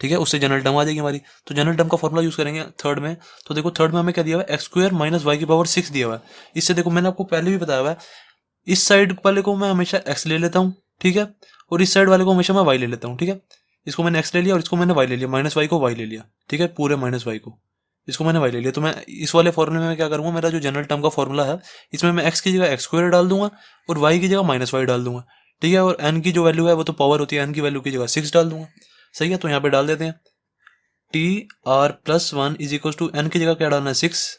ठीक है, उससे जनरल टर्म आ जाएगी हमारी। तो जनरल टर्म का फॉर्मूला यूज करेंगे थर्ड में। तो देखो थर्ड में हमें क्या दिया हुआ है, x² माइनस y की पावर 6 दिया हुआ है। इससे देखो मैंने आपको पहले भी बताया हुआ है, इस साइड वाले को मैं हमेशा x ले लेता हूँ, ठीक है, और इस साइड वाले को हमेशा मैं y ले लेता हूँ, ठीक है। इसको मैंने x ले लिया और इसको मैंने y ले लिया, माइनस y को y ले लिया, ठीक है, पूरे माइनस y को, इसको मैंने y ले लिया। तो मैं इस वाले फॉर्मूले में क्या करूंगा, मेरा जो जनरल टर्म का फॉर्मूला है इसमें मैं x की जगह x² डाल दूंगा और y की जगह -y डाल दूंगा, ठीक है, और n की जो वैल्यू है वो तो पावर होती है, n की वैल्यू की जगह 6 डाल दूंगा, सही है। तो यहाँ पे डाल देते हैं TR+1 is equal to n की जगह क्या डालना है 6,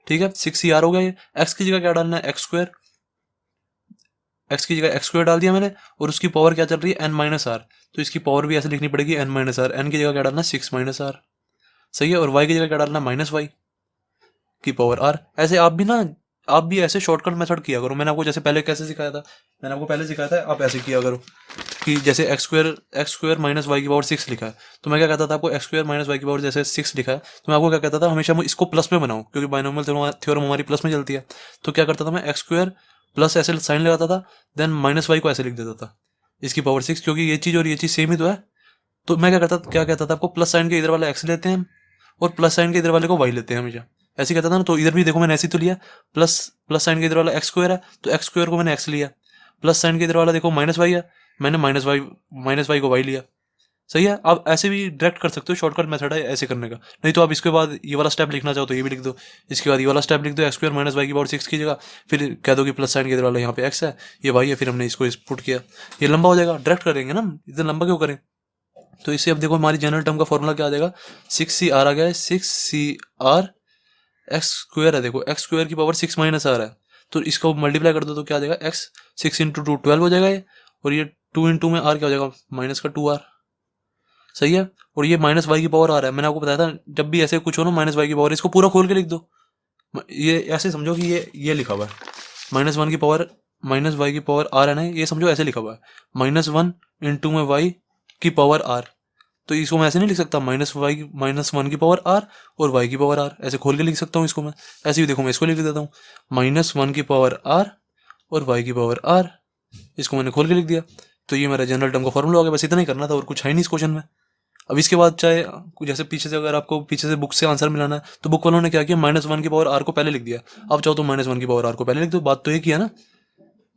ठीक है, 6 हो गया। ये x की जगह क्या डालना है x², x की जगह x² डाल दिया मैंने, और उसकी पावर क्या चल रही है n-r, तो इसकी पावर भी ऐसे लिखनी पड़ेगी n-r, n की जगह क्या डालना है 6-r, सही है, और y की जगह क्या डालना है -y की पावर r। ऐसे आप भी ऐसे शॉर्टकट मेथड किया करो। मैंने आपको जैसे पहले कैसे सिखाया था, मैंने आपको पहले सिखाया था, आप ऐसे किया करो कि जैसे x² माइनस y की पावर 6 लिखा है, तो मैं क्या कहता था आपको, x² माइनस y की पावर जैसे 6 लिखा है तो मैं आपको क्या कहता था, हमेशा मैं इसको प्लस में बनाऊं, क्योंकि बाइनोमियल थ्योरम हमारी प्लस में चलती है। तो क्या करता था मैं, x² प्लस ऐसे साइन लगाता था, देन -y को ऐसे लिख देता था, इसकी पावर 6, क्योंकि ये चीज़ और ये चीज़ सेम ही तो है। तो मैं क्या कहता था आपको, प्लस साइन के इधर वाला x लेते हैं और प्लस साइन के इधर वाले को y लेते हैं, हमेशा ऐसे कहता था ना। तो इधर भी देखो मैंने ऐसे तो लिया, प्लस साइन के इधर वाला x² है तो x² को मैंने x लिया, प्लस साइन के इधर वाला देखो -y है, मैंने -y को y लिया, सही है। आप ऐसे भी डायरेक्ट कर सकते हो, शॉर्टकट मेथड है ऐसे करने का। नहीं तो आप इसके बाद ये वाला स्टेप लिखना चाहो तो ये भी लिख दो, इसके बाद ये वाला स्टेप लिख दो, x² माइनस y की पावर 6 की जगह, फिर कह दो कि प्लस साइन के इधर वाला यहाँ पे x है, ये y है, फिर हमने इसको पुट किया, ये लंबा हो जाएगा। डायरेक्ट करेंगे ना, इतना लंबा क्यों करें। तो इससे अब देखो हमारी जनरल टर्म का फॉर्मूला क्या आ जाएगा, 6CR आ गया है, 6CR x² है, देखो x² की पावर 6 -r है, तो इसको मल्टीप्लाई कर दो तो क्या आ जाएगा, x 6 × 2 12 हो जाएगा ये, और ये 2 × में r क्या हो जाएगा, माइनस का 2r, सही है। और ये -y की पावर आ रहा है, मैंने आपको बताया था जब भी ऐसे कुछ हो ना -y की पावर, इसको पूरा खोल के लिख दो। ये ऐसे समझो कि ये लिखा हुआ है -1 की पावर -y की पावर r है ना, ये समझो ऐसे लिखा हुआ है -1 × में y की पावर r, तो इसको मैं ऐसे नहीं लिख सकता, -1 की पावर r और y की पावर r, ऐसे खोल के लिख सकता हूँ इसको मैं। ऐसे भी देखो मैं इसको लिख देता हूँ, -1 की पावर r और y की पावर r, इसको मैंने खोल के लिख दिया। तो ये मेरा जनरल टर्म का फॉर्मूला हो गया, बस इतना ही करना था और कुछ है नहीं इस क्वेश्चन में। अब इसके बाद चाहे जैसे पीछे से, अगर आपको पीछे से बुक से आंसर मिलाना है तो बुक वालों ने क्या किया, -1 की पावर r को पहले लिख दिया। आप चाहो तो -1 की पावर r को पहले लिख दो, बात तो एक ही है ना।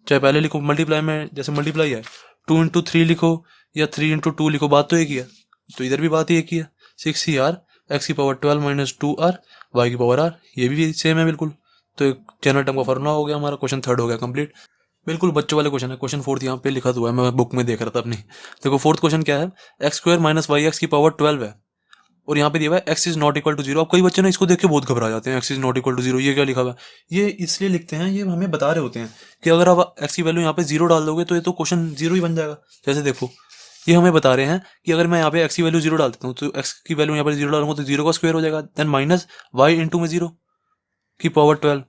चाहे पहले लिखो मल्टीप्लाई में, जैसे मल्टीप्लाई है 2 × 3 लिखो या 3 × 2 लिखो, बात तो एक ही है। तो इधर भी बात ही एक ही है, 6CR x की पावर 12 - 2r वाई की पावर आर, ये भी सेम है बिल्कुल। तो एक जनरल टर्म का फॉर्मूला हो गया हमारा, क्वेश्चन थर्ड हो गया कंप्लीट। बिल्कुल बच्चों वाले क्वेश्चन है। क्वेश्चन फोर्थ यहाँ पे लिखा हुआ है, मैं बुक में देख रहा था अपनी। देखो फोर्थ क्वेश्चन क्या है, x square minus y x की पावर 12 है और यहाँ पे दिया हुआ है x is not equal to zero. अब कई बच्चे ना इसको देख के बहुत घबरा जाते हैं, x is not equal to zero, ये क्या लिखा हुआ है। ये इसलिए लिखते हैं, ये हमें बता रहे होते हैं कि अगर आप एक्स की वैल्यू यहाँ पे जीरो डाल दोगे तो ये तो क्वेश्चन जीरो ही बन जाएगा। जैसे देखो ये हमें बता रहे हैं कि अगर मैं यहाँ पे एक्स की वैल्यू जीरो डाल देता हूँ तो एक्स की वैल्यू यहाँ पर जीरो डालूंगा तो जीरो का स्क्वायर हो जाएगा, देन माइनस वाई इंटू में जीरो की पावर 12,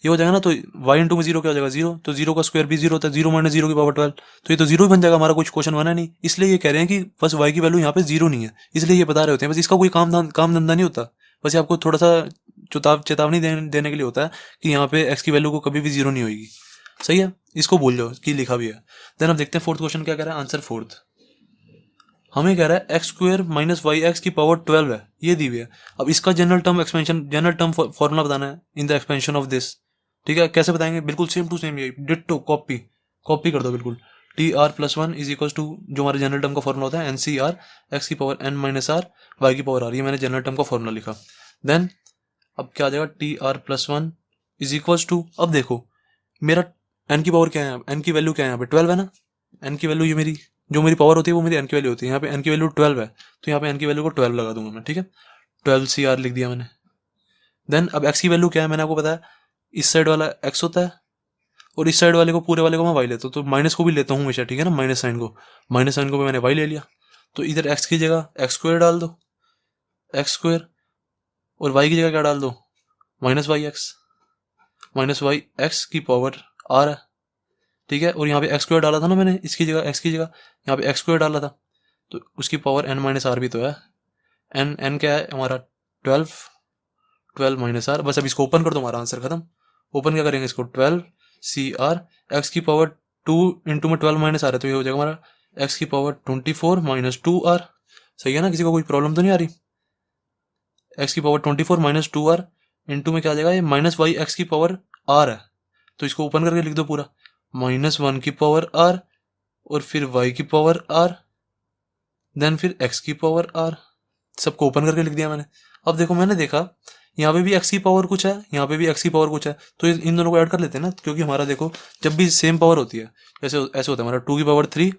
ये हो जाएगा ना। तो y इंटू में जीरो क्या हो जाएगा, जीरो, तो जीरो का स्क्वायर भी जीरो होता है, जीरो माइनस जीरो की पावर 12, तो ये तो जीरो ही बन जाएगा हमारा, कुछ क्वेश्चन बना नहीं। इसलिए ये कह रहे हैं कि बस y की वैल्यू यहाँ पे जीरो नहीं है, इसलिए ये बता रहे होते हैं। बस इसका कोई काम धंधा नहीं होता, बस ये आपको थोड़ा सा चेतावनी देने के लिए होता है कि यहाँ पे x की वैल्यू को कभी भी जीरो नहीं होगी। सही है, इसको भूल जाओ कि लिखा भी है। देन अब देखते हैं फोर्थ क्वेश्चन क्या कह रहा है। आंसर फोर्थ हमें कह रहा है x square minus y x की पावर 12 है, ये दी हुई है। अब इसका जनरल टर्म फॉर्मूला बताना है in the expansion of this. ठीक है, कैसे बताएंगे, बिल्कुल सेम टू सेम, यही डिट्टो कॉपी कर दो बिल्कुल। T are plus one is equal to जो हमारे जनरल टर्म का फॉर्मूला होता है एन सी आर एक्स की power N minus R Y की पावर आर, ये मैंने जनरल टर्म का फॉर्मूला लिखा। देन अब क्या आ जाएगा, t are plus one is equal to, अब देखो मेरा एन की पावर क्या है, एन की वैल्यू क्या है यहाँ पे 12 है ना। एन की वैल्यू ये मेरी जो मेरी पावर होती है वो मेरी एन की वैल्यू होती है, यहाँ पे एन की वैल्यू 12 है तो यहाँ पे एन की वैल्यू को 12 लगा दूंगा मैं। ठीक है, 12 सी आर लिख दिया मैंने। देन अब एक्स की वैल्यू क्या है, मैंने आपको बताया इस साइड वाला एक्स होता है और इस साइड वाले को पूरे वाले को मैं वाई लेता हूँ, तो माइनस को भी लेता हूँ हमेशा। ठीक है ना, माइनस साइन को भी मैंने वाई ले लिया, तो इधर एक्स की जगह एक्स स्क्वायर डाल दो, एक्स स्क्वायर, और वाई की जगह क्या डाल दो, माइनस वाई एक्स की पावर आर है। ठीक है, और यहाँ पे एक्स स्क्वायर डाला था ना मैंने, इसकी जगह एक्स की जगह यहाँ पे एक्स स्क्वायर डाला था, तो उसकी पावर एन माइनस आर भी तो है। एन क्या है हमारा 12 माइनस आर। बस अब इसको ओपन कर दो, हमारा आंसर खत्म। ओपन क्या करेंगे इसको, 12 सी आर एक्स की पावर 2 इंटू में 12 माइनस आर है तो ये हो जाएगा हमारा एक्स की पावर 24 माइनस 2 आर। सही है ना, किसी को कोई प्रॉब्लम तो नहीं आ रही। एक्स की पावर 24 माइनस 2 आर इंटू में क्या आ जाएगा, ये माइनस वाई एक्स की पावर आर है, तो इसको ओपन करके लिख दो पूरा, -1 की पावर आर और फिर y की पावर आर, देन फिर x की पावर आर, सबको ओपन करके लिख दिया मैंने। अब देखो मैंने देखा यहाँ पे भी x की पावर कुछ है, यहाँ पे भी x की पावर कुछ है, तो इन दोनों को ऐड कर लेते हैं ना, क्योंकि हमारा देखो जब भी सेम पावर होती है ऐसे ऐसे होता है हमारा 2 की पावर 3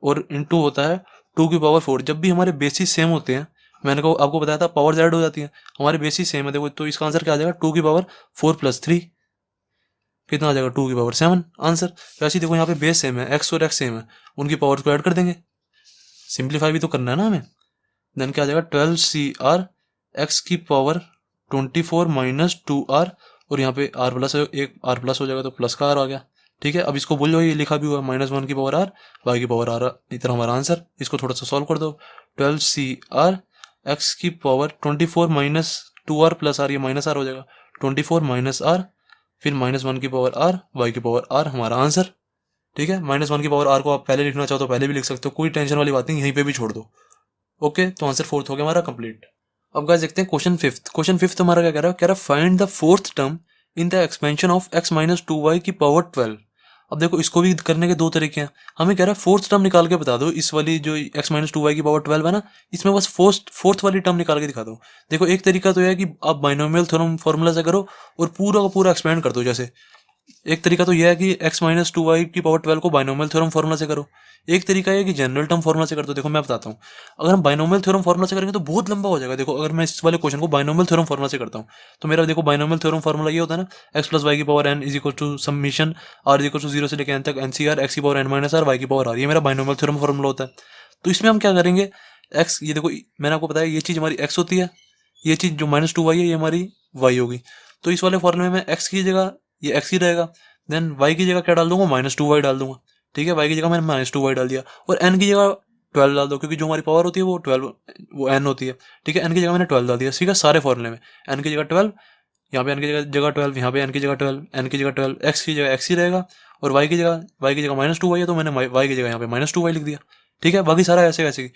और इंटू होता है 2 की पावर 4। जब भी हमारे बेसिस सेम होते हैं, मैंने को आपको बताया था पावर ऐड हो जाती है, हमारे बेसिस सेम है देखो, तो इसका आंसर क्या आ जाएगा, 2 की पावर 4 प्लस 3 कितना आ जाएगा, 2 की पावर 7 आंसर। वैसे ही देखो यहाँ पे बेस सेम है, एक्स और एक्स सेम है, उनकी पावर को ऐड कर देंगे, सिंप्लीफाई भी तो करना है ना हमें। देन क्या आ जाएगा 12 सी आर एक्स की पावर 24 माइनस 2 आर, और यहाँ पे आर प्लस, एक आर प्लस हो जाएगा तो प्लस का आर आ गया। ठीक है, अब इसको बोल जाओ, ये लिखा भी हुआ -1 की पावर आर वाई की पावर आर, इतना हमारा आंसर। इसको थोड़ा सा सॉल्व कर दो, 12 सी आर एक्स की power 24 minus 2 r plus r, ये माइनस आर हो जाएगा, 24 माइनस आर फिर -1 की पावर आर वाई की पावर आर, हमारा आंसर। ठीक है, -1 की पावर आर को आप पहले लिखना चाहो तो पहले भी लिख सकते हो, कोई टेंशन वाली बात नहीं, यहीं पे भी छोड़ दो। ओके, तो आंसर फोर्थ हो गया हमारा कंप्लीट। अब गाइस देखते हैं क्वेश्चन फिफ्थ हमारा क्या कह रहा है, find the fourth term in the expansion of x minus 2y की पावर 12। अब देखो इसको भी करने के दो तरीके हैं, हमें कह रहा है फोर्थ टर्म निकाल के बता दो, इस वाली जो x माइनस 2y की पावर 12 है ना, इसमें बस फोर्थ वाली टर्म निकाल के दिखा दो। देखो एक तरीका तो यह है कि आप बाइनोमियल थ्योरम फॉर्मूला से करो और पूरा का पूरा एक्सपेंड कर दो। जैसे एक तरीका तो यह है कि x माइनस 2y की पावर 12 को बाइनोमियल थ्योरम फॉर्मूला से करो, एक तरीका है कि जनरल टर्म फॉर्मूला से कर दो। देखो मैं बताता हूँ, अगर हम बाइनोमियल थ्योरम फॉर्मूला से करेंगे तो बहुत लंबा हो जाएगा। देखो अगर मैं इस वाले क्वेश्चन को बाइनोमियल थ्योरम फॉर्मूला से करता हूँ तो मेरा देखो बाइनोमियल थ्योरम फॉर्मूला ये होता है ना, x प्लस वाई की power n is equal to summation r is equal to 0 से लेकर n तक n सी आर एक्स की power n minus R Y की पावर आर, ये मेरा बाइनोमियल थ्योरम फॉर्मूला होता है। तो इसमें हम क्या करेंगे, x, ये देखो मैंने आपको बताया ये चीज़ हमारी x होती है, ये चीज़ जो -2y है ये हमारी y होगी। तो इस वाले फॉर्मूले में x की जगह ये x ही रहेगा, देन y की जगह क्या डाल दूंगा, -2y डाल दूंगा। ठीक है, y की जगह मैंने -2y डाल दिया और n की जगह 12 डाल दो, क्योंकि जो हमारी पावर होती है वो 12 वो n होती है। ठीक है, n की जगह मैंने 12 डाल दिया। ठीक है, सारे फॉर्मूले में n की जगह 12, यहाँ पे n की जगह 12, यहाँ पे n की जगह 12, n की जगह 12, x की जगह x ही रहेगा, और y की जगह -2y है तो मैंने y की जगह यहाँ पे -2y लिख दिया। ठीक है, बाकी सारा ऐसे वैसे ही।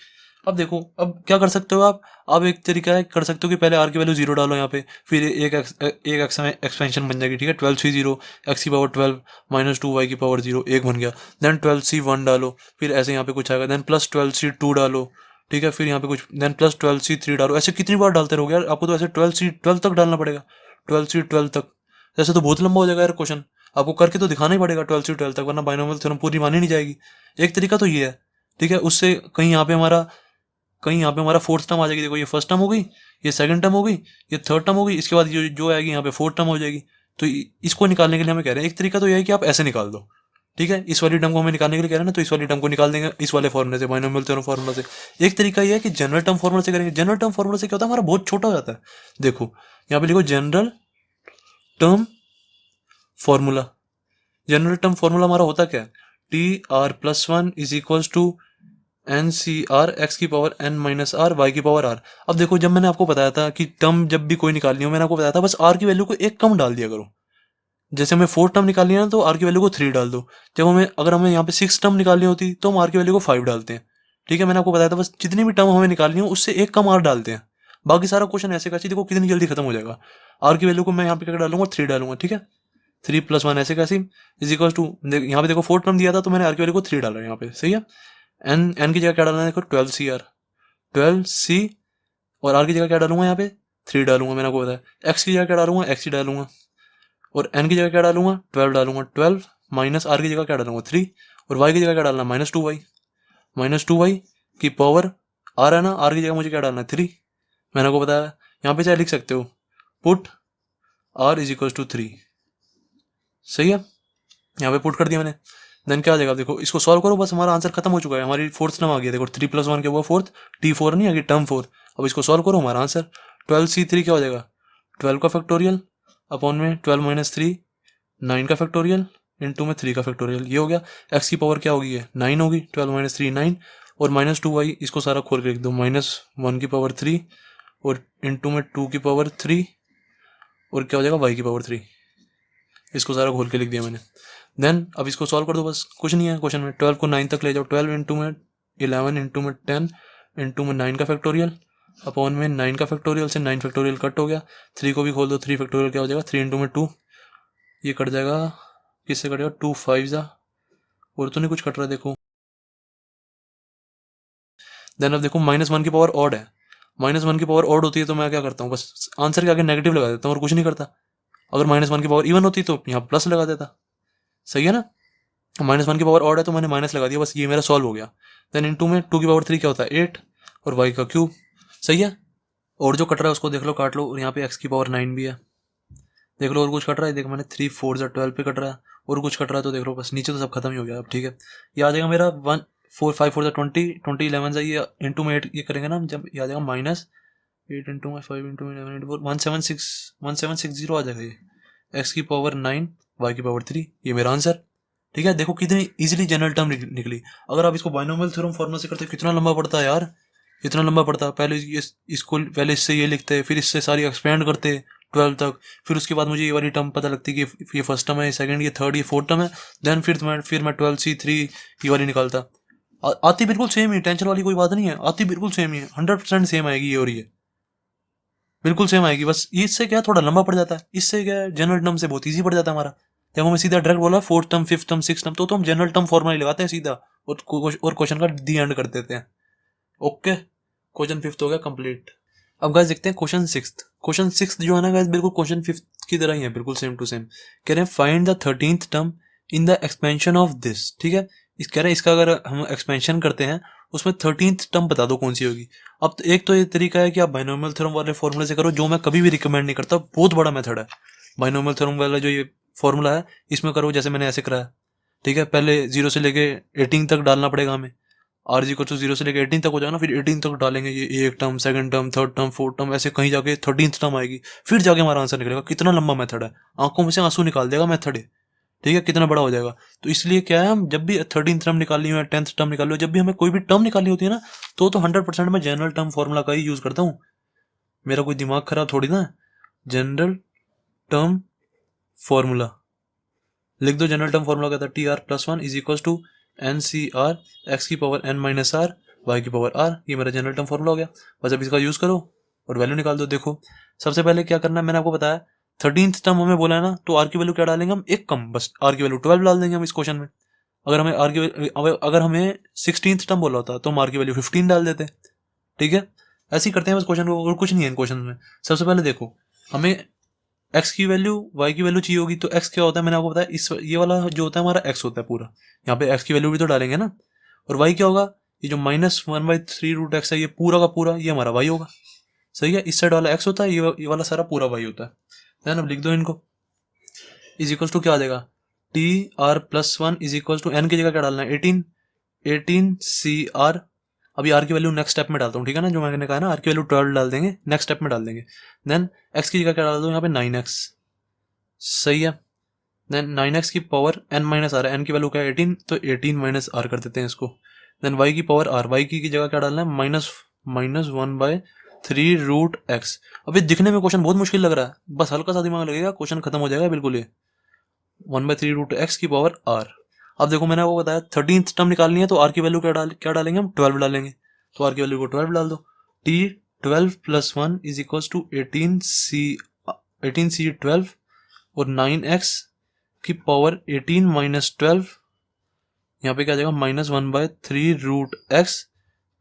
अब देखो अब क्या कर सकते हो आप एक तरीका है कर सकते हो कि पहले आर की वैल्यू 0 डालो यहाँ पे, फिर एक एक्सपेंशन बन जाएगी। ठीक है, 12 सी 0 एक्स की पावर 12 -2y की पावर 0 एक बन गया, देन 12 सी 1 डालो, फिर ऐसे यहाँ पे कुछ आएगा, देन +12 सी 2 डालो, ठीक है, फिर यहाँ पे कुछ देन प्लस 12c3 डालो। ऐसे कितनी बार डालते रहोगे यार, आपको तो ऐसे 12 तक डालना पड़ेगा, 12 तक। ऐसे तो बहुत लंबा हो जाएगा यार क्वेश्चन, आपको करके तो दिखाना ही पड़ेगा 12 तक, वरना बाइनोमियल थ्योरम पूरी मानी नहीं जाएगी। एक तरीका तो ये है, ठीक है, उससे कहीं यहाँ पे हमारा फोर्थ टर्म आ जाएगी। देखो ये फर्स्ट टर्म हो गई, ये सेकंड टर्म हो गई, ये थर्ड टर्म हो गई, इसके बाद जो आएगी यहाँ पे फोर्थ टर्म हो जाएगी। तो इसको निकालने के लिए हमें कह रहे हैं एक तरीका तो यह है कि आप ऐसे निकाल दो, ठीक है, इस वाली टर्म को हमें निकालने के लिए कह रहे हैं ना, तो इस वाली टर्म को निकाल देंगे इस वाले फॉर्मूले से, बाइनोमियल थ्योरम फॉर्मूला से। एक तरीका यह है कि जनरल टर्म फॉर्मूला से करेंगे। जनरल टर्म फॉर्मूला से क्या होता है, हमारा बहुत छोटा हो जाता है। देखो यहाँ पे लिखो general term formula. General term formula हमारा होता क्या है, TR+1 is equals to NCR x की power n minus r y की पावर r। अब देखो जब मैंने आपको बताया था कि टर्म जब भी कोई निकालनी हो, मैंने आपको बताया था बस r की वैल्यू को एक कम डाल दिया करो। जैसे हमें 4 टर्म निकालनी है ना, तो r की वैल्यू को 3 डाल दो। जब अगर हमें यहाँ पे 6 टर्म निकालनी होती तो हम r की वैल्यू को 5 डालते हैं। ठीक है, मैंने आपको बताया था बस जितनी भी टर्म हमें निकालनी हो उससे एक कम r डालते हैं। बाकी सारा क्वेश्चन ऐसे कैसे, देखो कितनी जल्दी खत्म हो जाएगा। r की वैल्यू को मैं यहाँ पे क्या डालूंगा, 3 डालूंगा, ठीक है, 3+1 ऐसे कैसे इज इक्वल टू, यहाँ पे देखो 4 टर्म दिया था तो मैंने r की वैल्यू को 3 डाला यहाँ पे, सही है। n की जगह क्या डालना है, देखो 12c और r की जगह क्या डालूंगा, यहाँ पे 3 डालूंगा, मैंने आपको बताया। x की जगह क्या डालूंगा, x ही डालूंगा, और n की जगह क्या डालूंगा, 12 डालूंगा, 12 माइनस r की जगह क्या डालूंगा, 3, और y की जगह क्या डालना, -2y की पावर r है ना, r की जगह मुझे क्या डालना है, 3, मैंने आपको बताया। यहाँ पे चाहे लिख सकते हो put r is equal to 3, सही है, यहाँ पे पुट कर दिया मैंने। देन क्या आ जाएगा, देखो इसको सॉल्व करो, बस हमारा आंसर खत्म हो चुका है, हमारी फोर्थ टर्म आ गया। देखो 3+1 क्या हुआ, फोर्थ, T4 नहीं आ गई, टर्म 4। अब इसको सॉल्व करो, हमारा आंसर 12c3 क्या हो जाएगा, 12 का फैक्टोरियल अपॉन में 12 - 3 9 का फैक्टोरियल इंटू में 3 का फैक्टोरियल, ये हो गया। x की पावर क्या होगी, है 9 होगी, 12 - 3 9, और -2y इसको सारा खोल के लिख दो, -1 की पावर 3 और इंटू में 2 की पावर 3 और क्या हो जाएगा y की पावर 3, इसको सारा खोल के लिख दिया मैंने। देन अब इसको सॉल्व कर दो, बस कुछ नहीं है क्वेश्चन में। 12 को 9 तक ले जाओ, 12 इंटू में 11 इंटू में 10 इंटू में 9 का फैक्टोरियल अपॉन में 9 का फैक्टोरियल से 9 फैक्टोरियल कट हो गया। 3 को भी खोल दो, 3 फैक्टोरियल क्या हो जाएगा, 3 इंटू में 2, ये कट जाएगा, किससे कटेगा, 2 5 जा, और तो नहीं कुछ कट रहा है, देखो। देन अब देखो -1 की पावर ऑड है, -1 की पावर ऑड होती है तो मैं क्या करता हूँ, बस आंसर के आगे नेगेटिव लगा देता हूँ और कुछ नहीं करता। अगर -1 की पावर इवन होती तो यहाँ प्लस लगा देता, सही है ना। -1 की पावर ऑड है तो मैंने माइनस लगा दिया, बस ये मेरा सॉल्व हो गया। देन इंटू में 2 की पावर 3 क्या होता है, 8, और y का क्यूब, सही है। और जो कट रहा है उसको देख लो, काट लो, और यहाँ पे x की पावर 9 भी है, देख लो। और कुछ कट रहा है, देखो मैंने 3 4 12 पे कट रहा है, और कुछ कट रहा है तो देख लो, बस नीचे तो सब खत्म ही हो गया। अब ठीक है, ये आ जाएगा मेरा 1 4 5 4 20 20 11 ये इंटू में 8 ये करेंगे ना जब, ये आ जाएगा -8 इंटू में 5 इंटू में 11 इंटू 1760 आ जाएगा ये, x की पावर 9 y की पावर 3, ये मेरा आंसर। ठीक है, देखो कितनी इजीली जनरल टर्म निकली। अगर आप इसको बाइनोमियल थ्योरम फॉर्मूला से करते कितना लंबा पड़ता है यार, इतना लंबा पड़ता है। पहले इसको पहले इससे ये लिखते हैं, फिर इससे सारी एक्सपेंड करते 12 तक, फिर उसके बाद मुझे ये वाली टर्म पता लगती कि ये फर्स्ट टर्म है, सेकंड, ये थर्ड, ये फोर्थ टर्म है। देन फिर मैं 12c3 ये वाली निकालता। आती बिल्कुल सेम ही, टेंशन वाली कोई बात नहीं है, आती बिल्कुल सेम ही है, 100% सेम आएगी ये, और ये बिल्कुल सेम आएगी। बस इससे क्या थोड़ा लंबा पड़ जाता है, इससे क्या जनरल टर्म से बहुत ईजी पड़ जाता है हमारा। जब हमें सीधा डायरेक्ट बोला 4th term 5th term 6th term, तो हम जनरल टर्म फॉर्मूला लगाते हैं सीधा, और क्वेश्चन का दी एंड कर देते हैं। ओके, क्वेश्चन 5th हो गया कंप्लीट। अब गाइस देखते हैं क्वेश्चन 6th। क्वेश्चन 6th जो है ना गाइस, बिल्कुल क्वेश्चन 5th की तरह ही है, बिल्कुल सेम टू सेम। कह रहे हैं find the 13th term in the expansion of this. ठीक है, इस कह रहे हैं इसका अगर हम एक्सपेंशन करते हैं उसमें 13th टर्म बता दो कौन सी होगी। अब एक तो ये तरीका है कि आप बाइनोमियल थ्योरम वाले फॉर्मूले से करो, जो मैं कभी भी रिकमेंड नहीं करता, बहुत बड़ा मेथड है। बाइनोमियल थ्योरम वाला जो ये फॉर्मूला है इसमें करो जैसे मैंने ऐसे कराया। ठीक है, पहले 0 से लेके 18 तक डालना पड़ेगा हमें, आर जी को तो 0 से लेके 18 तक हो जाएगा ना, फिर 18 तक डालेंगे, ये एक term, second term, third term, fourth term, ऐसे कहीं जाके 13th टर्म आएगी, फिर जाके हमारा आंसर निकलेगा। कितना लंबा मेथड है, आंखों में से आंसू निकाल देगा मेथड है। ठीक है, कितना बड़ा हो जाएगा। तो इसलिए क्या है, हम जब भी 13th टर्म निकालनी हो या 10th टर्म निकालनी हो, जब भी हमें कोई भी टर्म निकालनी होती है ना, तो 100% मैं जनरल टर्म फॉर्मूला का ही यूज करता हूँ। मेरा कोई दिमाग खराब थोड़ी ना। जनरल टर्म फॉर्मूला लिख दो। जनरल टर्म फॉर्मूला कहता है TR+1 is equal to NCR x की power n minus r y की पावर r। ये मेरा जनरल टर्म फॉर्मूला हो गया। बस अब इसका यूज करो और वैल्यू निकाल दो। देखो सबसे पहले क्या करना है, मैंने आपको बताया 13th टर्म हमें बोला है ना, तो r की वैल्यू क्या डालेंगे हम, एक कम, बस r की वैल्यू 12 डाल देंगे हम इस क्वेश्चन में। अगर हमें 16th टर्म बोला होता तो हम r की वैल्यू 15 डाल देते। ठीक है, ऐसे ही करते हैं बस क्वेश्चन को, और कुछ नहीं है इन क्वेश्चन में। सबसे पहले देखो, हमें एक्स की वैल्यू वाई की वैल्यू चाहिए होगी, तो एक्स क्या होता है मैंने आपको बताया, इस ये वाला जो होता है हमारा एक्स होता है पूरा, यहाँ पे एक्स की वैल्यू भी तो डालेंगे ना, और वाई क्या होगा, ये जो -1/3 √x है ये पूरा का पूरा ये हमारा वाई होगा, सही है। इस साइड वाला एक्स होता है, ये वाला सारा पूरा वाई होता है। देन अब लिख दो इनको, इज इक्वल टू क्या आ जाएगा, TR+1 is equal to N की जगह क्या डालना है 18 CR। अभी आर की वैल्यू नेक्स्ट स्टेप में डालता हूँ, ठीक है ना, जो मैंने कहा ना आर की वैल्यू 12 डाल देंगे, नेक्स्ट स्टेप में डाल देंगे। देन एक्स की जगह क्या डाल दो यहाँ पे 9x, सही है। देन 9x की पावर n माइनस आर है, n की वैल्यू क्या है 18, तो 18 माइनस आर कर देते हैं इसको। देन y की पावर r, y की जगह क्या डालना है -1/3 √x। अभी दिखने में क्वेश्चन बहुत मुश्किल लग रहा है, बस हल्का सा दिमाग लगेगा क्वेश्चन खत्म हो जाएगा बिल्कुल ये। 1/3 √x की पावर r। अब देखो मैंने आपको बताया 13th टर्म निकालनी है, तो r की वैल्यू क्या डालेंगे हम 12 डालेंगे, तो r की वैल्यू को 12 डाल दो। T12+1 is equal to 18C12 और 9x की पावर 18 माइनस 12, यहाँ पे क्या आ जाएगा -1/3 √x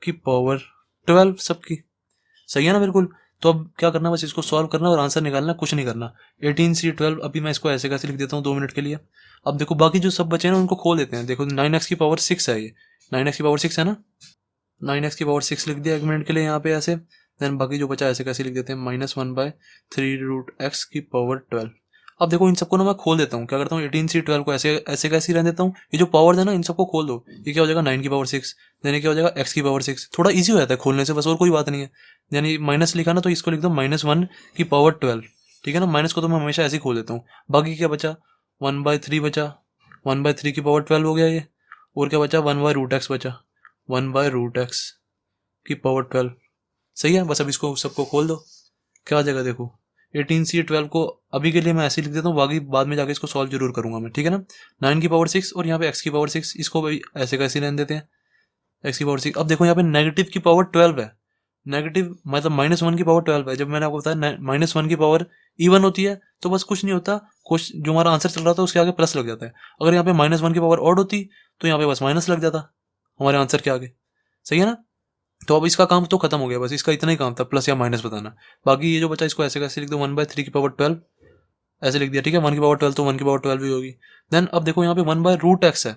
की पावर 12 सबकी, सही है ना बिल्कुल। तो अब क्या करना, बस इसको सॉल्व करना और आंसर निकालना, कुछ नहीं करना। 18C12 अभी मैं इसको ऐसे कैसे लिख देता हूँ 2 मिनट के लिए। अब देखो बाकी जो सब बचे हैं ना उनको खोल देते हैं। देखो 9x की पावर 6 है, ये 9x की पावर 6 है ना, 9x की पावर 6 लिख दिया 1 मिनट के लिए यहाँ पे ऐसे। देन बाकी जो बचा ऐसे कैसे लिख देते हैं -1/3 √x की पावर 12। अब देखो इन सबको ना मैं खोल देता हूँ, क्या करता हूँ 18C12 को ऐसे ऐसे कैसे ही रहने देता हूँ, ये जो पावर है ना इन सबको खोल दो, ये क्या हो जाएगा 9 की पावर 6, देन क्या हो जाएगा x की पावर 6। थोड़ा इजी हो जाता है खोलने से, बस और कोई बात नहीं है। यानी माइनस लिखा ना तो इसको लिख दो -1 की पावर 12, ठीक है ना। माइनस को तो मैं हमेशा ऐसे ही खोल देता हूँ। बाकी क्या बचा 1/3 बचा, 1/3 की पावर 12 हो गया ये, और क्या बचा 1/√x बचा, 1/√x की पावर 12, सही है। बस अब इसको सबको खोल दो, क्या आ जाएगा देखो 18C12 को अभी के लिए मैं ऐसे ही लिख देता हूँ, बाकी बाद में जाके इसको सॉल्व जरूर करूंगा मैं, ठीक है ना। 9 की पावर 6 और यहाँ पे x की पावर 6, इसको भी ऐसे कैसे रहने देते हैं x की पावर 6। अब देखो यहाँ पे नेगेटिव की पावर 12 है, नेगेटिव मतलब -1 की पावर 12 है। जब मैंने आपको बताया -1 की पावर इवन होती है तो बस कुछ नहीं होता, कुछ जो हमारा आंसर चल रहा था उसके आगे प्लस लग जाता है। अगर यहाँ पे -1 की पावर ऑड होती तो यहाँ पे बस माइनस लग जाता हमारे आंसर के आगे, सही है ना। तो अब इसका काम तो खत्म हो गया, बस इसका इतना ही काम था, प्लस या माइनस बताना। बाकी ये जो बचा इसको ऐसे कैसे लिख दो 1/3 की पावर 12 ऐसे लिख दिया, ठीक है। 1 की पावर 12 तो 1 की पावर 12 भी होगी। देन अब देखो यहाँ पे 1/√x है,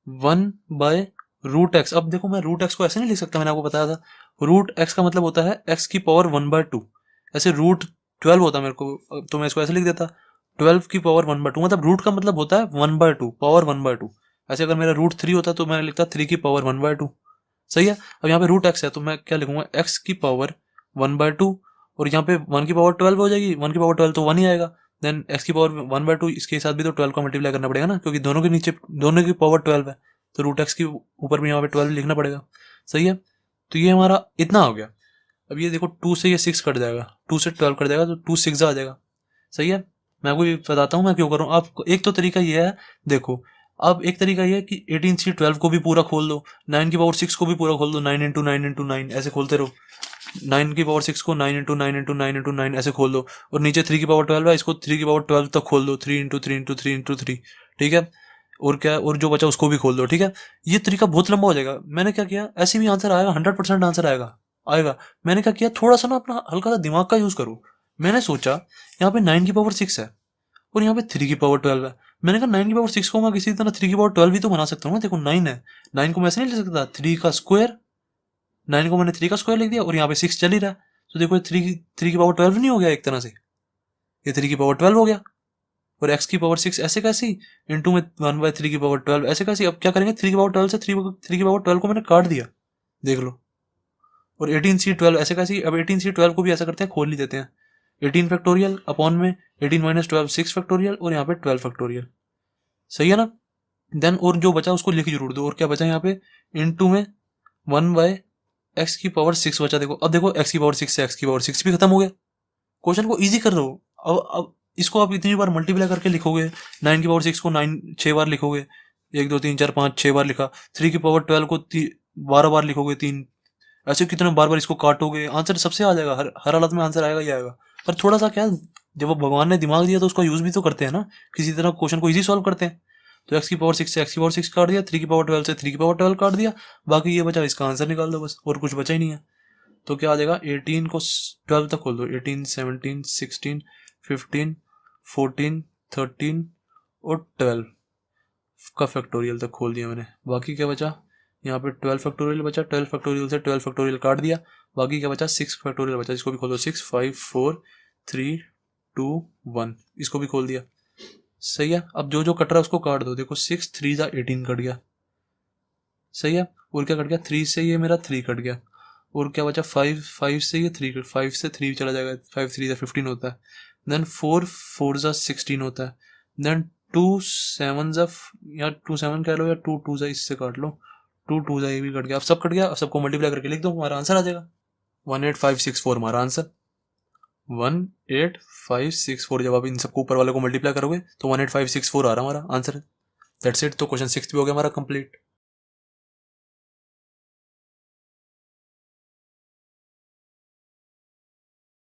1/√x। अब देखो मैं √x को ऐसे नहीं लिख सकता, मैंने आपको बताया था √x का मतलब होता है x की पावर 1/2, ऐसे √12 होता है मेरे को, तो मैं इसको ऐसे लिख देता 12 की पावर 1/2, मतलब रूट का मतलब होता है 1/2 पावर 1/2। ऐसे अगर मेरा √3 होता तो मैं लिखता 3 की पावर 1/2, सही है। अब यहाँ पे √x है तो मैं क्या लिखूंगा x की पावर 1/2, और यहाँ पे 1 की पावर 12 हो जाएगी, 1 की पावर 12 तो 1 ही आएगा। देन x की पावर 1/2, इसके साथ भी तो 12 का मल्टीप्लाई करना पड़ेगा ना, क्योंकि दोनों के नीचे दोनों की पावर 12 है, तो √x के ऊपर भी यहाँ पे 12 लिखना पड़ेगा, सही है। तो ये हमारा इतना हो गया। अब ये देखो 2 से ये 6 कट जाएगा, 2 से 12 कट जाएगा तो 2 6 आ जाएगा, सही है। मैं आपको ये बताता हूँ मैं क्यों कर रहा हूँ। आपको एक तो तरीका ये है, देखो अब एक तरीका ये है कि 18C12 को भी पूरा खोल दो, 9 की पावर 6 को भी पूरा खोल दो, 9 × 9 × 9 ऐसे खोलते रहो, 9 की पावर 6 को 9 × 9 × 9 × 9 ऐसे खोल दो, और नीचे 3 की पावर 12 है, इसको 3 की पावर 12 तक खोल दो, 3 × 3 × 3 × 3, ठीक है। और क्या, और जो बचा उसको भी खोल दो, ठीक है। ये तरीका बहुत लंबा हो जाएगा। मैंने क्या किया, ऐसे भी आंसर आएगा, 100% आंसर आएगा आएगा। मैंने क्या किया, थोड़ा सा ना अपना हल्का सा दिमाग का यूज करो। मैंने सोचा यहाँ पे 9 की पावर 6 है और यहाँ पे 3 की पावर 12 है, मैंने कहा 9 की पावर 6 को मैं किसी तरह 3 की पावर 12 भी तो बना सकता हूँ ना। देखो 9 है, 9 को मैं ऐसे नहीं लिख सकता 3 का स्क्वायर, 9 को मैंने 3 का स्क्वायर लिख दिया और यहाँ पे 6 चल ही रहा है, तो देखो 3 की पावर 12 नहीं हो गया एक तरह से, ये 3 की पावर 12 हो गया। और x की पावर 6 ऐसे कैसी, इंटू में 1/3 की पावर 12 ऐसे कैसी। अब क्या करेंगे 3 की पावर 12 से 3 की पावर 12 को मैंने काट दिया, देख लो। और 18C12 ऐसे कैसी, अब 18C12 को भी ऐसा करते हैं, खोल ही देते हैं। 18 फैक्टोरियल अपॉन में 18 - 12 6 फैक्टोरियल, और यहाँ पे 12 फैक्टोरियल, सही है ना। देन और जो बचा उसको लिख जरूर दो, और क्या बचा यहाँ पे इंटू में 1/x की पावर 6 बचा। देखो अब देखो x की पावर 6 से x की पावर 6 भी खत्म हो गया। क्वेश्चन को इजी कर रहे हो। अब इसको आप इतनी बार मल्टीप्लाई करके लिखोगे, 9 की पावर 6 को 6 बार लिखोगे, 1 2 3 4 5 6 बार लिखा, 3 की पावर 12 को 12 बार लिखोगे, 3, ऐसे कितने बार बार इसको काटोगे, आंसर सबसे आ जाएगा, हर हालत में आंसर आएगा ही आएगा। पर थोड़ा सा क्या, जब भगवान ने दिमाग दिया तो उसका यूज भी तो करते हैं ना, किसी तरह क्वेश्चन को इजी सॉल्व करते हैं। तो x की पावर 6 से x की पावर 6 काट दिया, 3 की पावर 12 से 3 की पावर 12 काट दिया, बाकी ये बचा, इसका आंसर निकाल दो बस, और कुछ बचा ही नहीं है। तो क्या आ जाएगा, 18 को 12 तक खोल दो, 18 17 16 15 14 13 और 12 का फैक्टोरियल तक खोल दिया मैंने। बाकी क्या बचा, यहाँ पे 12 फैक्टोरियल बचा, 12 फैक्टोरियल से 12 फैक्टोरियल काट दिया, बाकी क्या बचा 6 फैक्टोरियल बचा, इसको भी खोल दो, 6 5 4 3 2 1, इसको भी खोल दिया। सही है, अब जो जो कट रहा है उसको काट दो, देखो 6 3 जा 18 कट गया। सही है, और क्या कट गया, 3 से ये मेरा 3 कट गया, और क्या बचा 5 5 से ये 3 कट, 5 से 3 चला जाएगा, 5 3 जा 15 होता है, देन 4 4 जा 16 होता है, देन 2 7 जा, या 2 7 कह लो या 2 2 जा इससे काट लो, 2 2 जा ये भी कट गया। अब सब कट गया, अब सबको मल्टीप्लाई करके लिख दो, हमारा आंसर आ जाएगा 18564 हमारा आंसर। 18564, जब आप इन सबको ऊपर वाले को मल्टीप्लाई करोगे तो 18564 आ रहा हमारा आंसर। That's it. तो क्वेश्चन 6 भी हो गया हमारा कंप्लीट।